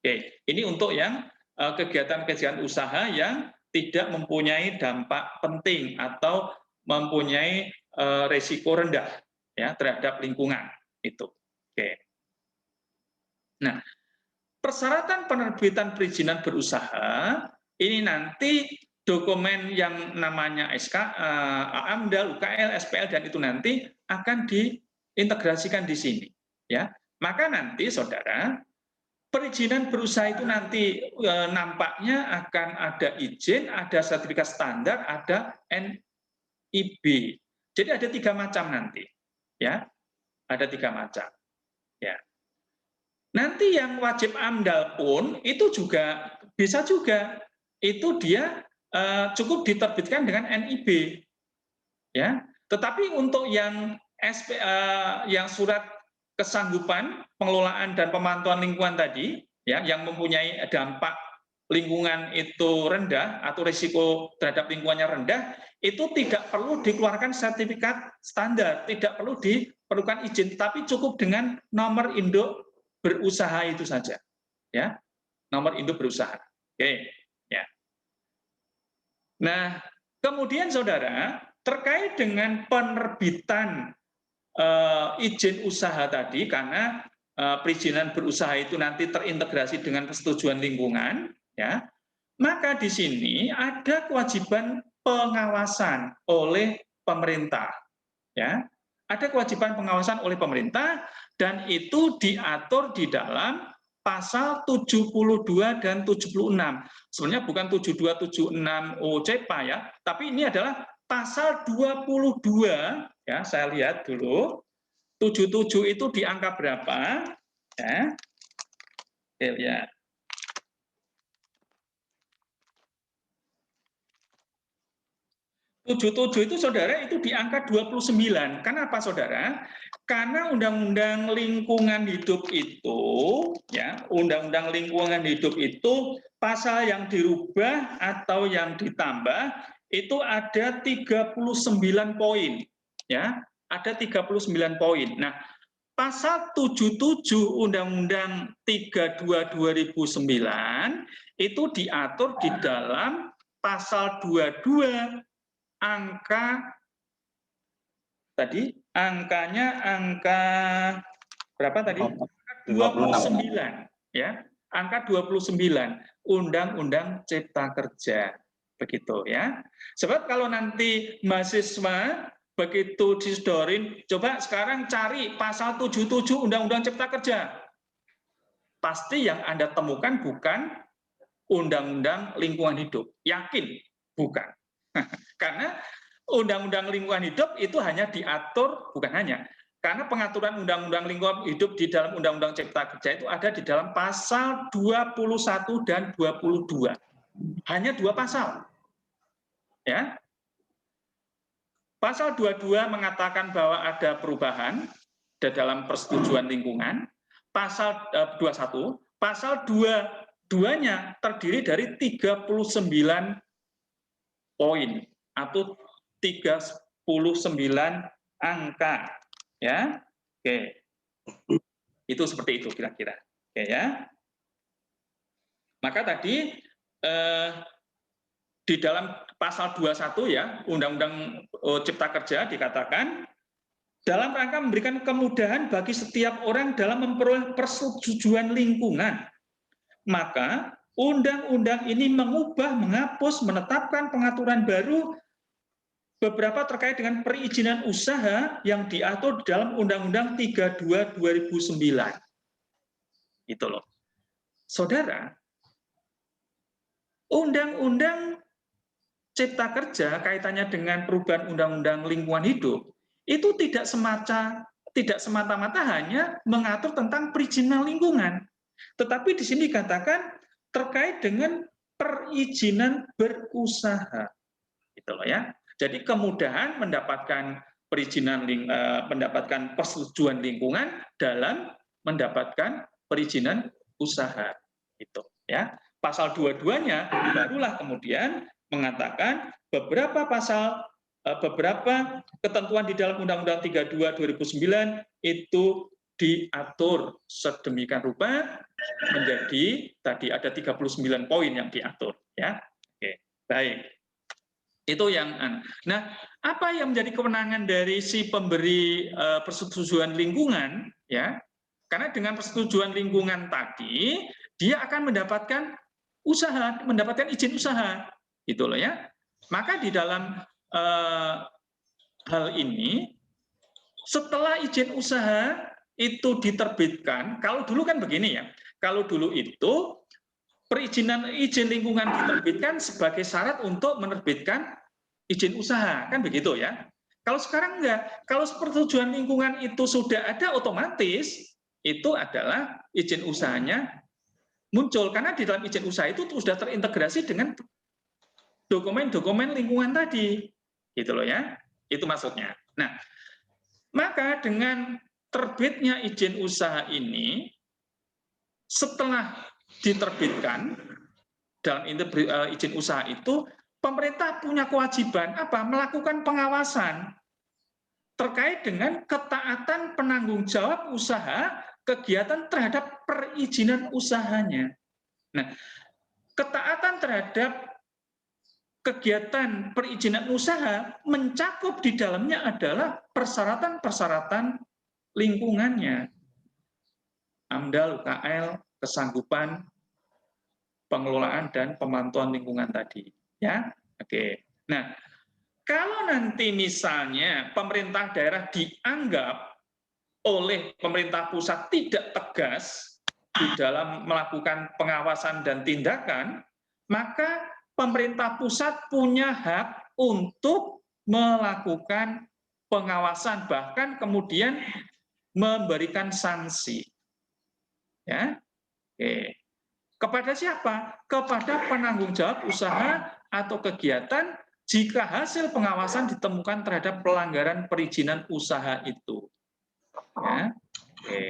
Oke, ini untuk yang kegiatan-kegiatan usaha yang tidak mempunyai dampak penting atau mempunyai resiko rendah ya terhadap lingkungan itu. Oke. Nah, persyaratan penerbitan perizinan berusaha ini nanti dokumen yang namanya AMDAL, UKL, SPL dan itu nanti akan diintegrasikan di sini ya. Maka nanti saudara, perizinan berusaha itu nanti nampaknya akan ada izin, ada sertifikat standar, ada NIB. Jadi ada 3 macam nanti, ya, ada 3 macam. Ya. Nanti yang wajib AMDAL pun itu juga bisa juga itu dia cukup diterbitkan dengan NIB, ya. Tetapi untuk yang yang surat kesanggupan pengelolaan dan pemantauan lingkungan tadi ya, yang mempunyai dampak lingkungan itu rendah atau risiko terhadap lingkungannya rendah, itu tidak perlu dikeluarkan sertifikat standar, tidak perlu diperlukan izin, tapi cukup dengan nomor induk berusaha itu saja ya, nomor induk berusaha. Oke ya. Nah kemudian saudara, terkait dengan penerbitan izin usaha tadi, karena perizinan berusaha itu nanti terintegrasi dengan persetujuan lingkungan, ya, maka di sini ada kewajiban pengawasan oleh pemerintah, ya, ada kewajiban pengawasan oleh pemerintah dan itu diatur di dalam pasal 72 dan 76. Sebenarnya bukan 72, 76 OCPA ya, tapi ini adalah pasal 22 ya, saya lihat dulu. 77 itu di angka berapa? Ya. Oke, ya. Tujuh itu saudara itu di angka 29. Kenapa saudara? Karena Undang-Undang Lingkungan Hidup itu ya, Undang-Undang Lingkungan Hidup itu pasal yang dirubah atau yang ditambah itu ada 39 poin ya, ada 39 poin. Nah, pasal 77 Undang-Undang 32 2009 itu diatur di dalam pasal 22 angka tadi, angkanya angka berapa tadi? 29 ya. Angka 29 Undang-Undang Cipta Kerja. Begitu ya. Sebab kalau nanti mahasiswa begitu disodorin, coba sekarang cari pasal 77 Undang-Undang Cipta Kerja. Pasti yang Anda temukan bukan Undang-Undang Lingkungan Hidup? Yakin? Bukan. Karena Undang-Undang Lingkungan Hidup itu hanya diatur, bukan hanya, karena pengaturan Undang-Undang Lingkungan Hidup di dalam Undang-Undang Cipta Kerja itu ada di dalam pasal 21 dan 22. Hanya 2 pasal. Ya. Pasal 22 mengatakan bahwa ada perubahan dalam persetujuan lingkungan. Pasal 21, pasal 22-nya terdiri dari 39 poin atau 39 angka, ya. Oke. Itu seperti itu kira-kira. Oke ya. Maka tadi di dalam pasal 21 ya, Undang-Undang Cipta Kerja dikatakan dalam rangka memberikan kemudahan bagi setiap orang dalam memperoleh persetujuan lingkungan, maka undang-undang ini mengubah, menghapus, menetapkan pengaturan baru beberapa terkait dengan perizinan usaha yang diatur di dalam Undang-Undang 32 2009. Itu loh. Saudara, Undang-Undang Cipta Kerja kaitannya dengan perubahan Undang-Undang Lingkungan Hidup itu tidak semata-mata hanya mengatur tentang perizinan lingkungan, tetapi di sini dikatakan terkait dengan perizinan berusaha, gitu loh ya. Jadi kemudahan mendapatkan perizinan, mendapatkan persetujuan lingkungan dalam mendapatkan perizinan usaha, gitu ya. Pasal 22-nya barulah kemudian mengatakan beberapa ketentuan di dalam Undang-Undang 32 2009 itu diatur sedemikian rupa menjadi tadi ada 39 poin yang diatur, ya. Oke, baik. Itu yang nah, apa yang menjadi kewenangan dari si pemberi persetujuan lingkungan, ya? Karena dengan persetujuan lingkungan tadi dia akan mendapatkan usaha, mendapatkan izin usaha, gitu loh ya. Maka di dalam hal ini, setelah izin usaha itu diterbitkan, kalau dulu kan begini ya, kalau dulu itu izin lingkungan diterbitkan sebagai syarat untuk menerbitkan izin usaha, kan begitu ya. Kalau sekarang enggak, kalau persetujuan lingkungan itu sudah ada, otomatis itu adalah izin usahanya muncul, karena di dalam izin usaha itu sudah terintegrasi dengan dokumen-dokumen lingkungan tadi, gitu loh ya, itu maksudnya. Nah, maka dengan terbitnya izin usaha ini, setelah diterbitkan dalam izin usaha itu, pemerintah punya kewajiban apa? Melakukan pengawasan terkait dengan ketaatan penanggung jawab usaha kegiatan terhadap perizinan usahanya. Nah, ketaatan terhadap kegiatan perizinan usaha mencakup di dalamnya adalah persyaratan-persyaratan lingkungannya. AMDAL, UKL, kesanggupan, pengelolaan dan pemantauan lingkungan tadi. Ya, oke. Nah, kalau nanti misalnya pemerintah daerah dianggap oleh pemerintah pusat tidak tegas di dalam melakukan pengawasan dan tindakan, maka pemerintah pusat punya hak untuk melakukan pengawasan, bahkan kemudian memberikan sanksi. Ya, oke. Kepada siapa? Kepada penanggung jawab usaha atau kegiatan jika hasil pengawasan ditemukan terhadap pelanggaran perizinan usaha itu. Ya, oke.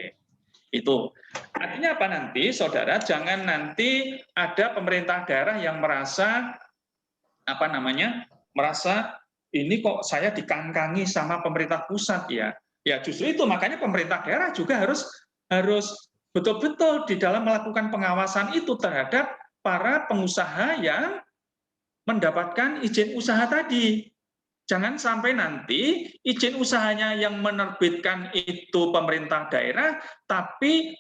Itu artinya apa nanti, saudara? Jangan nanti ada pemerintah daerah yang merasa merasa ini kok saya dikangkangi sama pemerintah pusat ya. Ya justru itu, makanya pemerintah daerah juga harus betul-betul di dalam melakukan pengawasan itu terhadap para pengusaha yang mendapatkan izin usaha tadi. Jangan sampai nanti izin usahanya yang menerbitkan itu pemerintah daerah, tapi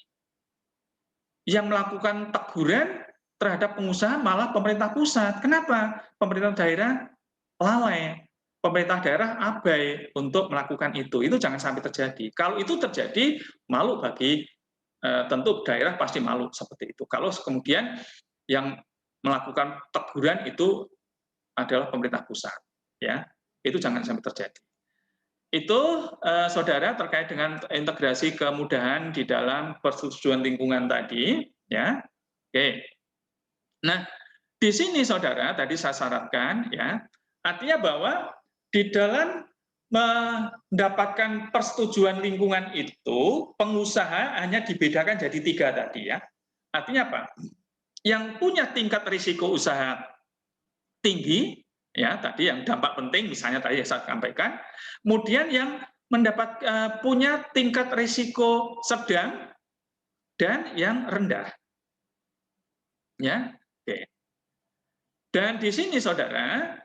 yang melakukan teguran terhadap pengusaha malah pemerintah pusat. Kenapa? Pemerintah daerah lalai, pemerintah daerah abai untuk melakukan itu. Itu jangan sampai terjadi. Kalau itu terjadi, malu bagi tentu daerah pasti malu seperti itu. Kalau kemudian yang melakukan teguran itu adalah pemerintah pusat, ya. Itu jangan sampai terjadi. Itu saudara terkait dengan integrasi kemudahan di dalam persetujuan lingkungan tadi, ya. Oke. Nah, di sini saudara tadi saya syaratkan, ya, artinya bahwa di dalam mendapatkan persetujuan lingkungan itu pengusaha hanya dibedakan jadi 3 tadi, ya. Artinya apa? Yang punya tingkat risiko usaha tinggi, ya tadi yang dampak penting misalnya tadi yang saya sampaikan, kemudian yang mendapat punya tingkat risiko sedang dan yang rendah, ya. Oke. Dan di sini saudara,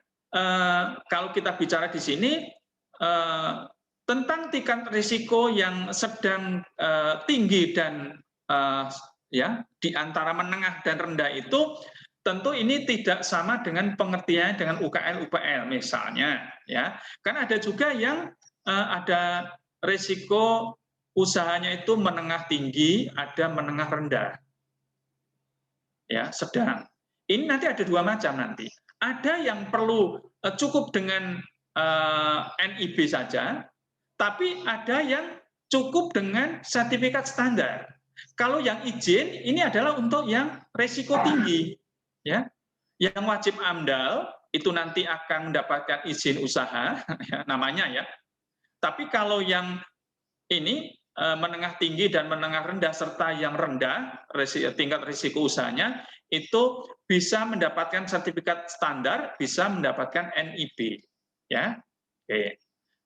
kalau kita bicara di sini tentang tingkat risiko yang sedang tinggi dan ya di antara menengah dan rendah itu tentu ini tidak sama dengan pengertian dengan UKL misalnya, ya. Kan ada juga yang ada risiko usahanya itu menengah tinggi, ada menengah rendah, ya sedang. Ini nanti ada 2 macam nanti. Ada yang perlu cukup dengan NIB saja, tapi ada yang cukup dengan sertifikat standar. Kalau yang izin ini adalah untuk yang risiko tinggi, ya. Yang wajib AMDAL itu nanti akan mendapatkan izin usaha, ya, namanya ya. Tapi kalau yang ini menengah tinggi dan menengah rendah serta yang rendah tingkat risiko usahanya itu bisa mendapatkan sertifikat standar, bisa mendapatkan NIB, ya. Oke.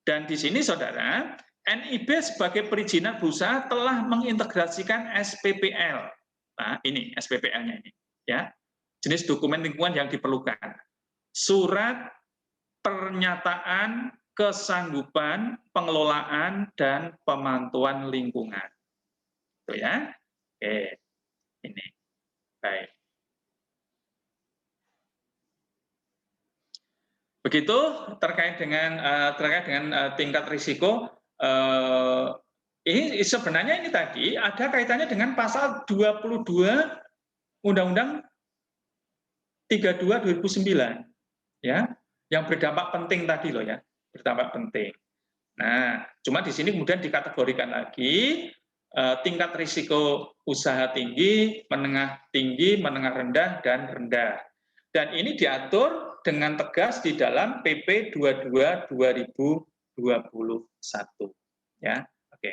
Dan di sini saudara, NIB sebagai perizinan berusaha telah mengintegrasikan SPPL. Nah, ini SPPL-nya ini, ya. Jenis dokumen lingkungan yang diperlukan. Surat pernyataan kesanggupan pengelolaan dan pemantauan lingkungan. Itu ya. Oke. Ini. Baik. Begitu terkait dengan tingkat risiko. Ini sebenarnya ini tadi ada kaitannya dengan pasal 22 Undang-Undang 32 2009, ya, yang berdampak penting tadi loh ya, berdampak penting. Nah, cuma di sini kemudian dikategorikan lagi tingkat risiko usaha tinggi, menengah rendah, dan rendah. Dan ini diatur dengan tegas di dalam PP 22 2021. Ya, oke.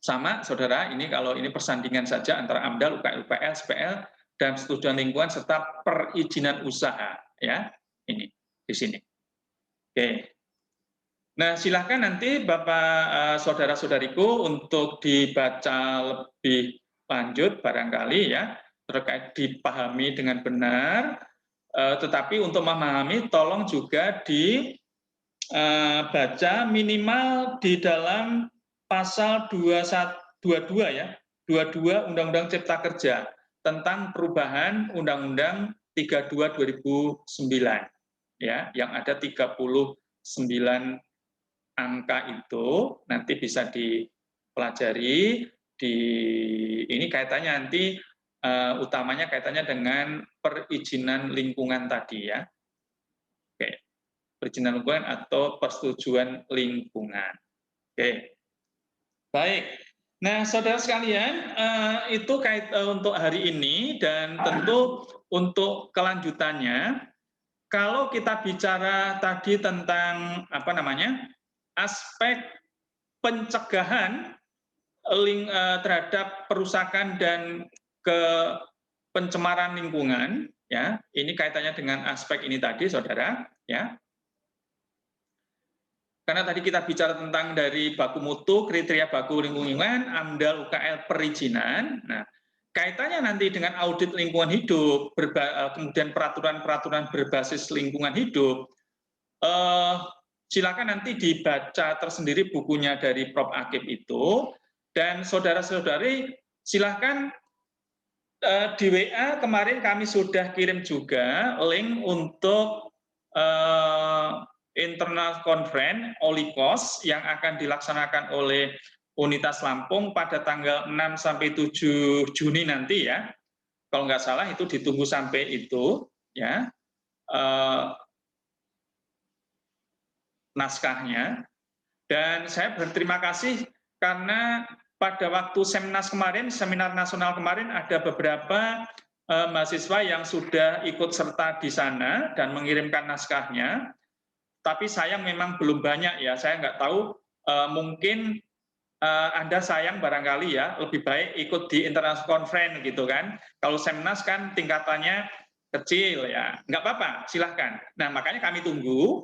Sama, saudara, ini kalau ini persandingan saja antara AMDAL, UKL, SPL, dan persetujuan lingkungan serta perizinan usaha, ya, ini di sini. Oke. Nah, silakan nanti Bapak saudara-saudariku untuk dibaca lebih lanjut barangkali ya, terkait dipahami dengan benar, tetapi untuk memahami tolong juga dibaca minimal di dalam pasal 22 ya, 22 Undang-Undang Cipta Kerja tentang perubahan Undang-Undang 32 2009 ya, yang ada 39 angka itu nanti bisa dipelajari ini kaitannya nanti utamanya kaitannya dengan perizinan lingkungan tadi ya. Oke. Perizinan lingkungan atau persetujuan lingkungan. Oke. Baik. Nah, saudara sekalian, itu untuk hari ini dan tentu untuk kelanjutannya kalau kita bicara tadi tentang apa namanya? Aspek pencegahan terhadap perusakan dan pencemaran lingkungan, ya, ini kaitannya dengan aspek ini tadi, saudara, ya. Karena tadi kita bicara tentang dari baku mutu, kriteria baku lingkungan, AMDAL, UKL, perizinan. Nah, kaitannya nanti dengan audit lingkungan hidup, kemudian peraturan-peraturan berbasis lingkungan hidup. Silakan nanti dibaca tersendiri bukunya dari Prof. Akib itu, dan saudara-saudari silakan di WA kemarin kami sudah kirim juga link untuk internal conference OLIKOS yang akan dilaksanakan oleh Unitas Lampung pada tanggal 6 sampai 7 Juni nanti ya. kalau nggak salah itu ditunggu sampai itu ya naskahnya. Dan saya berterima kasih karena pada waktu Semnas kemarin, seminar nasional kemarin, ada beberapa mahasiswa yang sudah ikut serta di sana dan mengirimkan naskahnya. Tapi sayang memang belum banyak ya. Saya nggak tahu, mungkin Anda sayang barangkali ya, lebih baik ikut di international conference gitu kan. Kalau Semnas kan tingkatannya kecil ya, nggak apa-apa, silahkan. Nah makanya kami tunggu.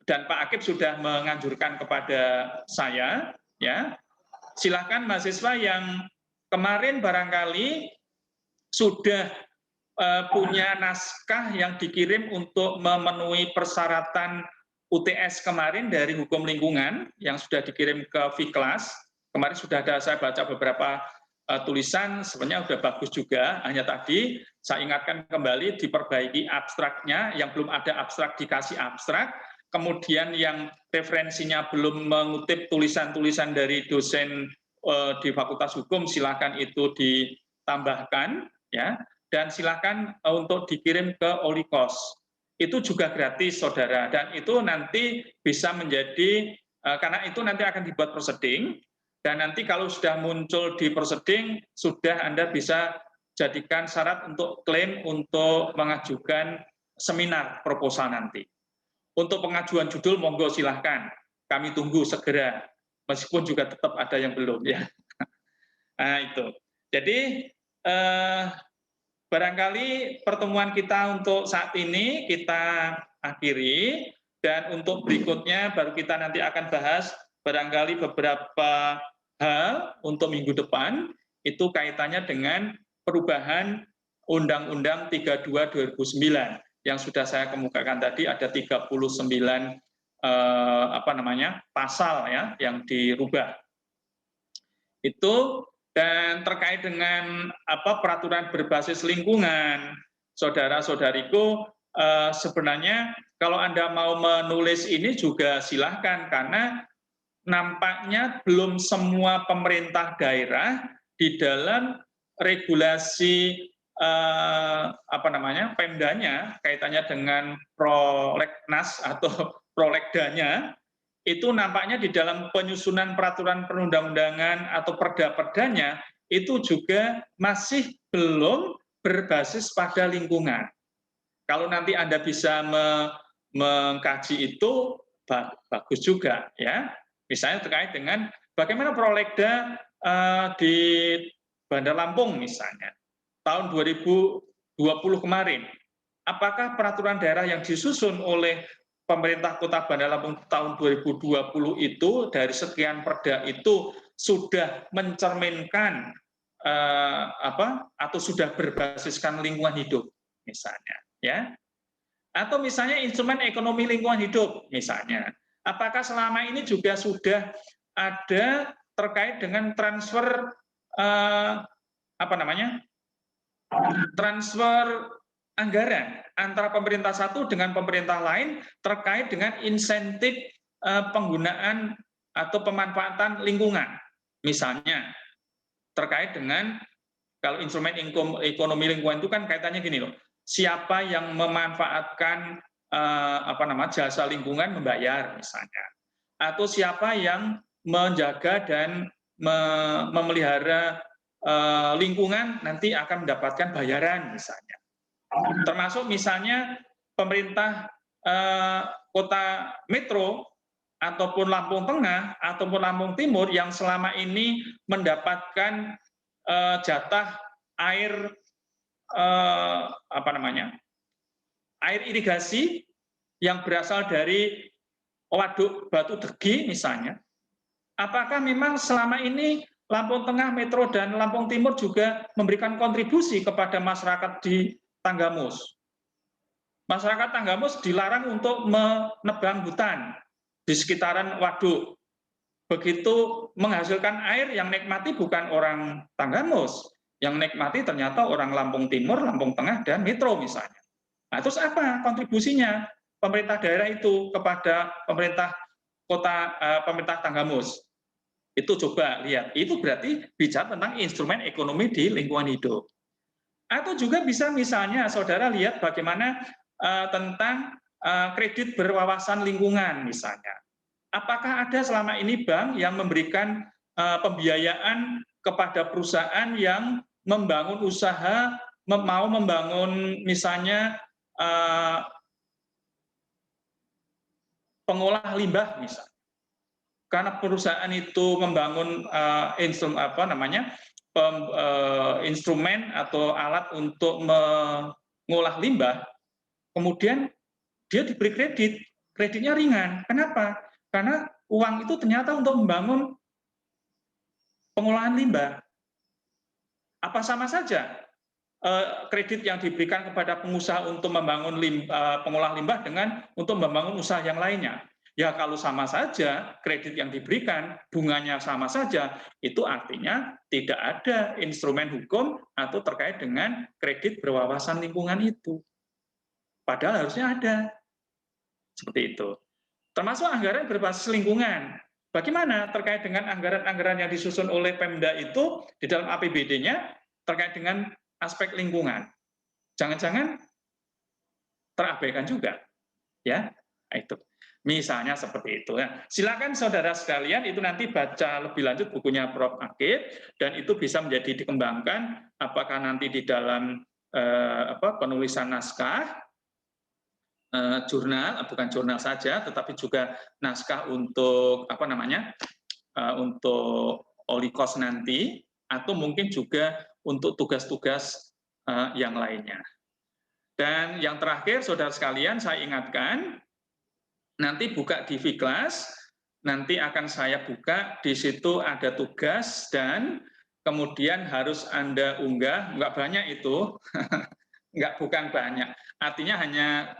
Dan Pak Akib sudah menganjurkan kepada saya, ya, silakan mahasiswa yang kemarin barangkali sudah punya naskah yang dikirim untuk memenuhi persyaratan UTS kemarin dari hukum lingkungan yang sudah dikirim ke Fiklas. Kemarin sudah ada saya baca beberapa tulisan, sebenarnya sudah bagus juga, hanya tadi saya ingatkan kembali diperbaiki abstraknya, yang belum ada abstrak dikasih abstrak, kemudian yang referensinya belum mengutip tulisan-tulisan dari dosen di Fakultas Hukum, silakan itu ditambahkan, ya, dan silakan untuk dikirim ke Olikos. Itu juga gratis, saudara, dan itu nanti bisa menjadi, karena itu nanti akan dibuat proseding, dan nanti kalau sudah muncul di proseding, sudah Anda bisa jadikan syarat untuk klaim untuk mengajukan seminar proposal nanti. Untuk pengajuan judul, monggo silahkan. Kami tunggu segera, meskipun juga tetap ada yang belum ya. Nah itu. Jadi barangkali pertemuan kita untuk saat ini kita akhiri, dan untuk berikutnya baru kita nanti akan bahas barangkali beberapa hal untuk minggu depan, itu kaitannya dengan perubahan Undang-Undang 32/2009 yang sudah saya kemukakan tadi, ada 39 pasal ya yang dirubah. Itu, dan terkait dengan peraturan berbasis lingkungan, saudara-saudariku, sebenarnya kalau Anda mau menulis ini juga silahkan, karena nampaknya belum semua pemerintah daerah di dalam regulasi Pemdanya kaitannya dengan prolegnas atau prolegdanya, itu nampaknya di dalam penyusunan peraturan perundang-undangan atau perda-perdanya itu juga masih belum berbasis pada lingkungan. Kalau nanti Anda bisa mengkaji itu bagus juga ya. Misalnya terkait dengan bagaimana prolegda di Bandar Lampung misalnya tahun 2020 kemarin, apakah peraturan daerah yang disusun oleh pemerintah Kota Bandar Lampung tahun 2020 itu dari sekian perda itu sudah mencerminkan atau sudah berbasiskan lingkungan hidup misalnya, ya, atau misalnya instrumen ekonomi lingkungan hidup misalnya, apakah selama ini juga sudah ada terkait dengan transfer transfer anggaran antara pemerintah satu dengan pemerintah lain terkait dengan insentif penggunaan atau pemanfaatan lingkungan. Misalnya terkait dengan, kalau instrumen ekonomi lingkungan itu kan kaitannya gini loh, siapa yang memanfaatkan jasa lingkungan membayar misalnya, atau siapa yang menjaga dan memelihara lingkungan nanti akan mendapatkan bayaran misalnya. Termasuk misalnya pemerintah kota metro ataupun Lampung Tengah ataupun Lampung Timur yang selama ini mendapatkan jatah air air irigasi yang berasal dari waduk Batu Degi misalnya. Apakah memang selama ini Lampung Tengah, Metro, dan Lampung Timur juga memberikan kontribusi kepada masyarakat di Tanggamus? Masyarakat Tanggamus dilarang untuk menebang hutan di sekitaran waduk. Begitu menghasilkan air yang nikmati bukan orang Tanggamus, yang nikmati ternyata orang Lampung Timur, Lampung Tengah, dan Metro misalnya. Nah, terus apa kontribusinya pemerintah daerah itu kepada pemerintah kota, pemerintah Tanggamus? Itu coba lihat, itu berarti bicara tentang instrumen ekonomi di lingkungan hidup. Atau juga bisa misalnya saudara lihat bagaimana tentang kredit berwawasan lingkungan misalnya. Apakah ada selama ini bank yang memberikan pembiayaan kepada perusahaan yang membangun usaha, mau membangun misalnya pengolah limbah misalnya. Karena perusahaan itu membangun instrumen atau alat untuk mengolah limbah, kemudian dia diberi kredit, kreditnya ringan. Kenapa? Karena uang itu ternyata untuk membangun pengolahan limbah. Apa sama saja kredit yang diberikan kepada pengusaha untuk membangun pengolah limbah dengan untuk membangun usaha yang lainnya? Ya kalau sama saja, kredit yang diberikan, bunganya sama saja, itu artinya tidak ada instrumen hukum atau terkait dengan kredit berwawasan lingkungan itu. Padahal harusnya ada. Seperti itu. Termasuk anggaran berbasis lingkungan. Bagaimana terkait dengan anggaran-anggaran yang disusun oleh Pemda itu di dalam APBD-nya terkait dengan aspek lingkungan? Jangan-jangan terabaikan juga. Ya, itu. Misalnya seperti itu. Nah, silakan saudara sekalian itu nanti baca lebih lanjut bukunya Prof. Akid dan itu bisa menjadi dikembangkan apakah nanti di dalam penulisan naskah, jurnal, bukan jurnal saja, tetapi juga naskah untuk untuk Olikos nanti, atau mungkin juga untuk tugas-tugas yang lainnya. Dan yang terakhir, saudara sekalian, saya ingatkan. Nanti buka di Fiklas, nanti akan saya buka, di situ ada tugas dan kemudian harus Anda unggah, nggak banyak itu, bukan banyak. Artinya hanya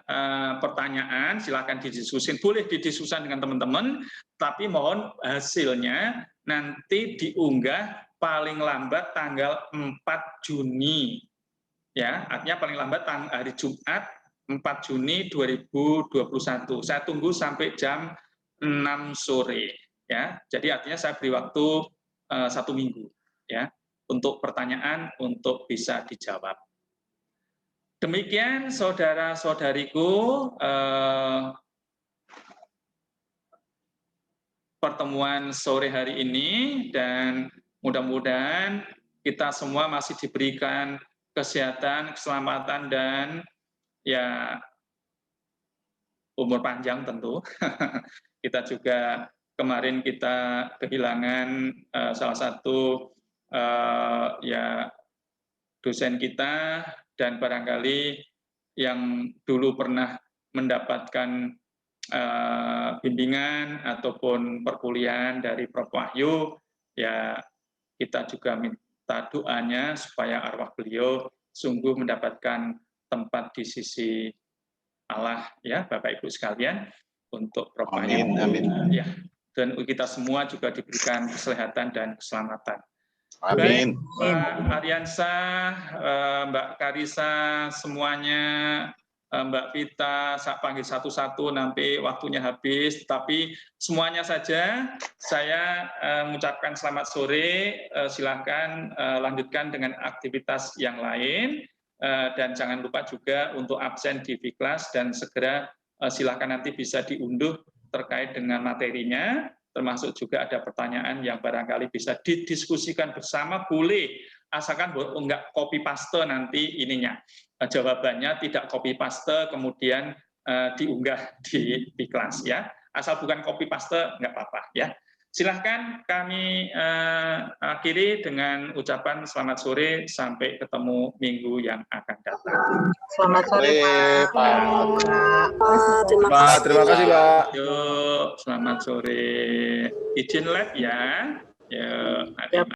pertanyaan, silakan didiskusin, boleh didiskusikan dengan teman-teman, tapi mohon hasilnya nanti diunggah paling lambat tanggal 4 Juni. Ya, artinya paling lambat hari Jumat 4 Juni 2021. Saya tunggu sampai jam 6 sore. Ya, jadi artinya saya beri waktu 1 minggu ya untuk pertanyaan untuk bisa dijawab. Demikian saudara-saudariku pertemuan sore hari ini dan mudah-mudahan kita semua masih diberikan kesehatan, keselamatan dan ya umur panjang tentu. Kita juga kemarin kita kehilangan salah satu ya dosen kita dan barangkali yang dulu pernah mendapatkan bimbingan ataupun perkuliahan dari Prof. Wahyu, ya kita juga minta doanya supaya arwah beliau sungguh mendapatkan tempat di sisi Allah ya Bapak Ibu sekalian untuk Prof. Wahyu. Ya, dan kita semua juga diberikan kesehatan dan keselamatan. Amin. Baik, Pak Aryansah, Mbak Karisa, semuanya, Mbak Vita, saya panggil satu-satu nanti waktunya habis, tapi semuanya saja saya mengucapkan selamat sore, silakan lanjutkan dengan aktivitas yang lain, dan jangan lupa juga untuk absen di Fiklas dan segera silakan nanti bisa diunduh terkait dengan materinya, termasuk juga ada pertanyaan yang barangkali bisa didiskusikan bersama, boleh, asalkan enggak copy paste nanti ininya. Jawabannya tidak copy paste kemudian diunggah di kelas ya. Asal bukan copy paste nggak apa-apa ya. Silahkan kami akhiri dengan ucapan selamat sore, sampai ketemu minggu yang akan datang. Selamat sore Pak. Terima kasih Pak. Yuk, selamat sore. Izin lab ya. Yuk,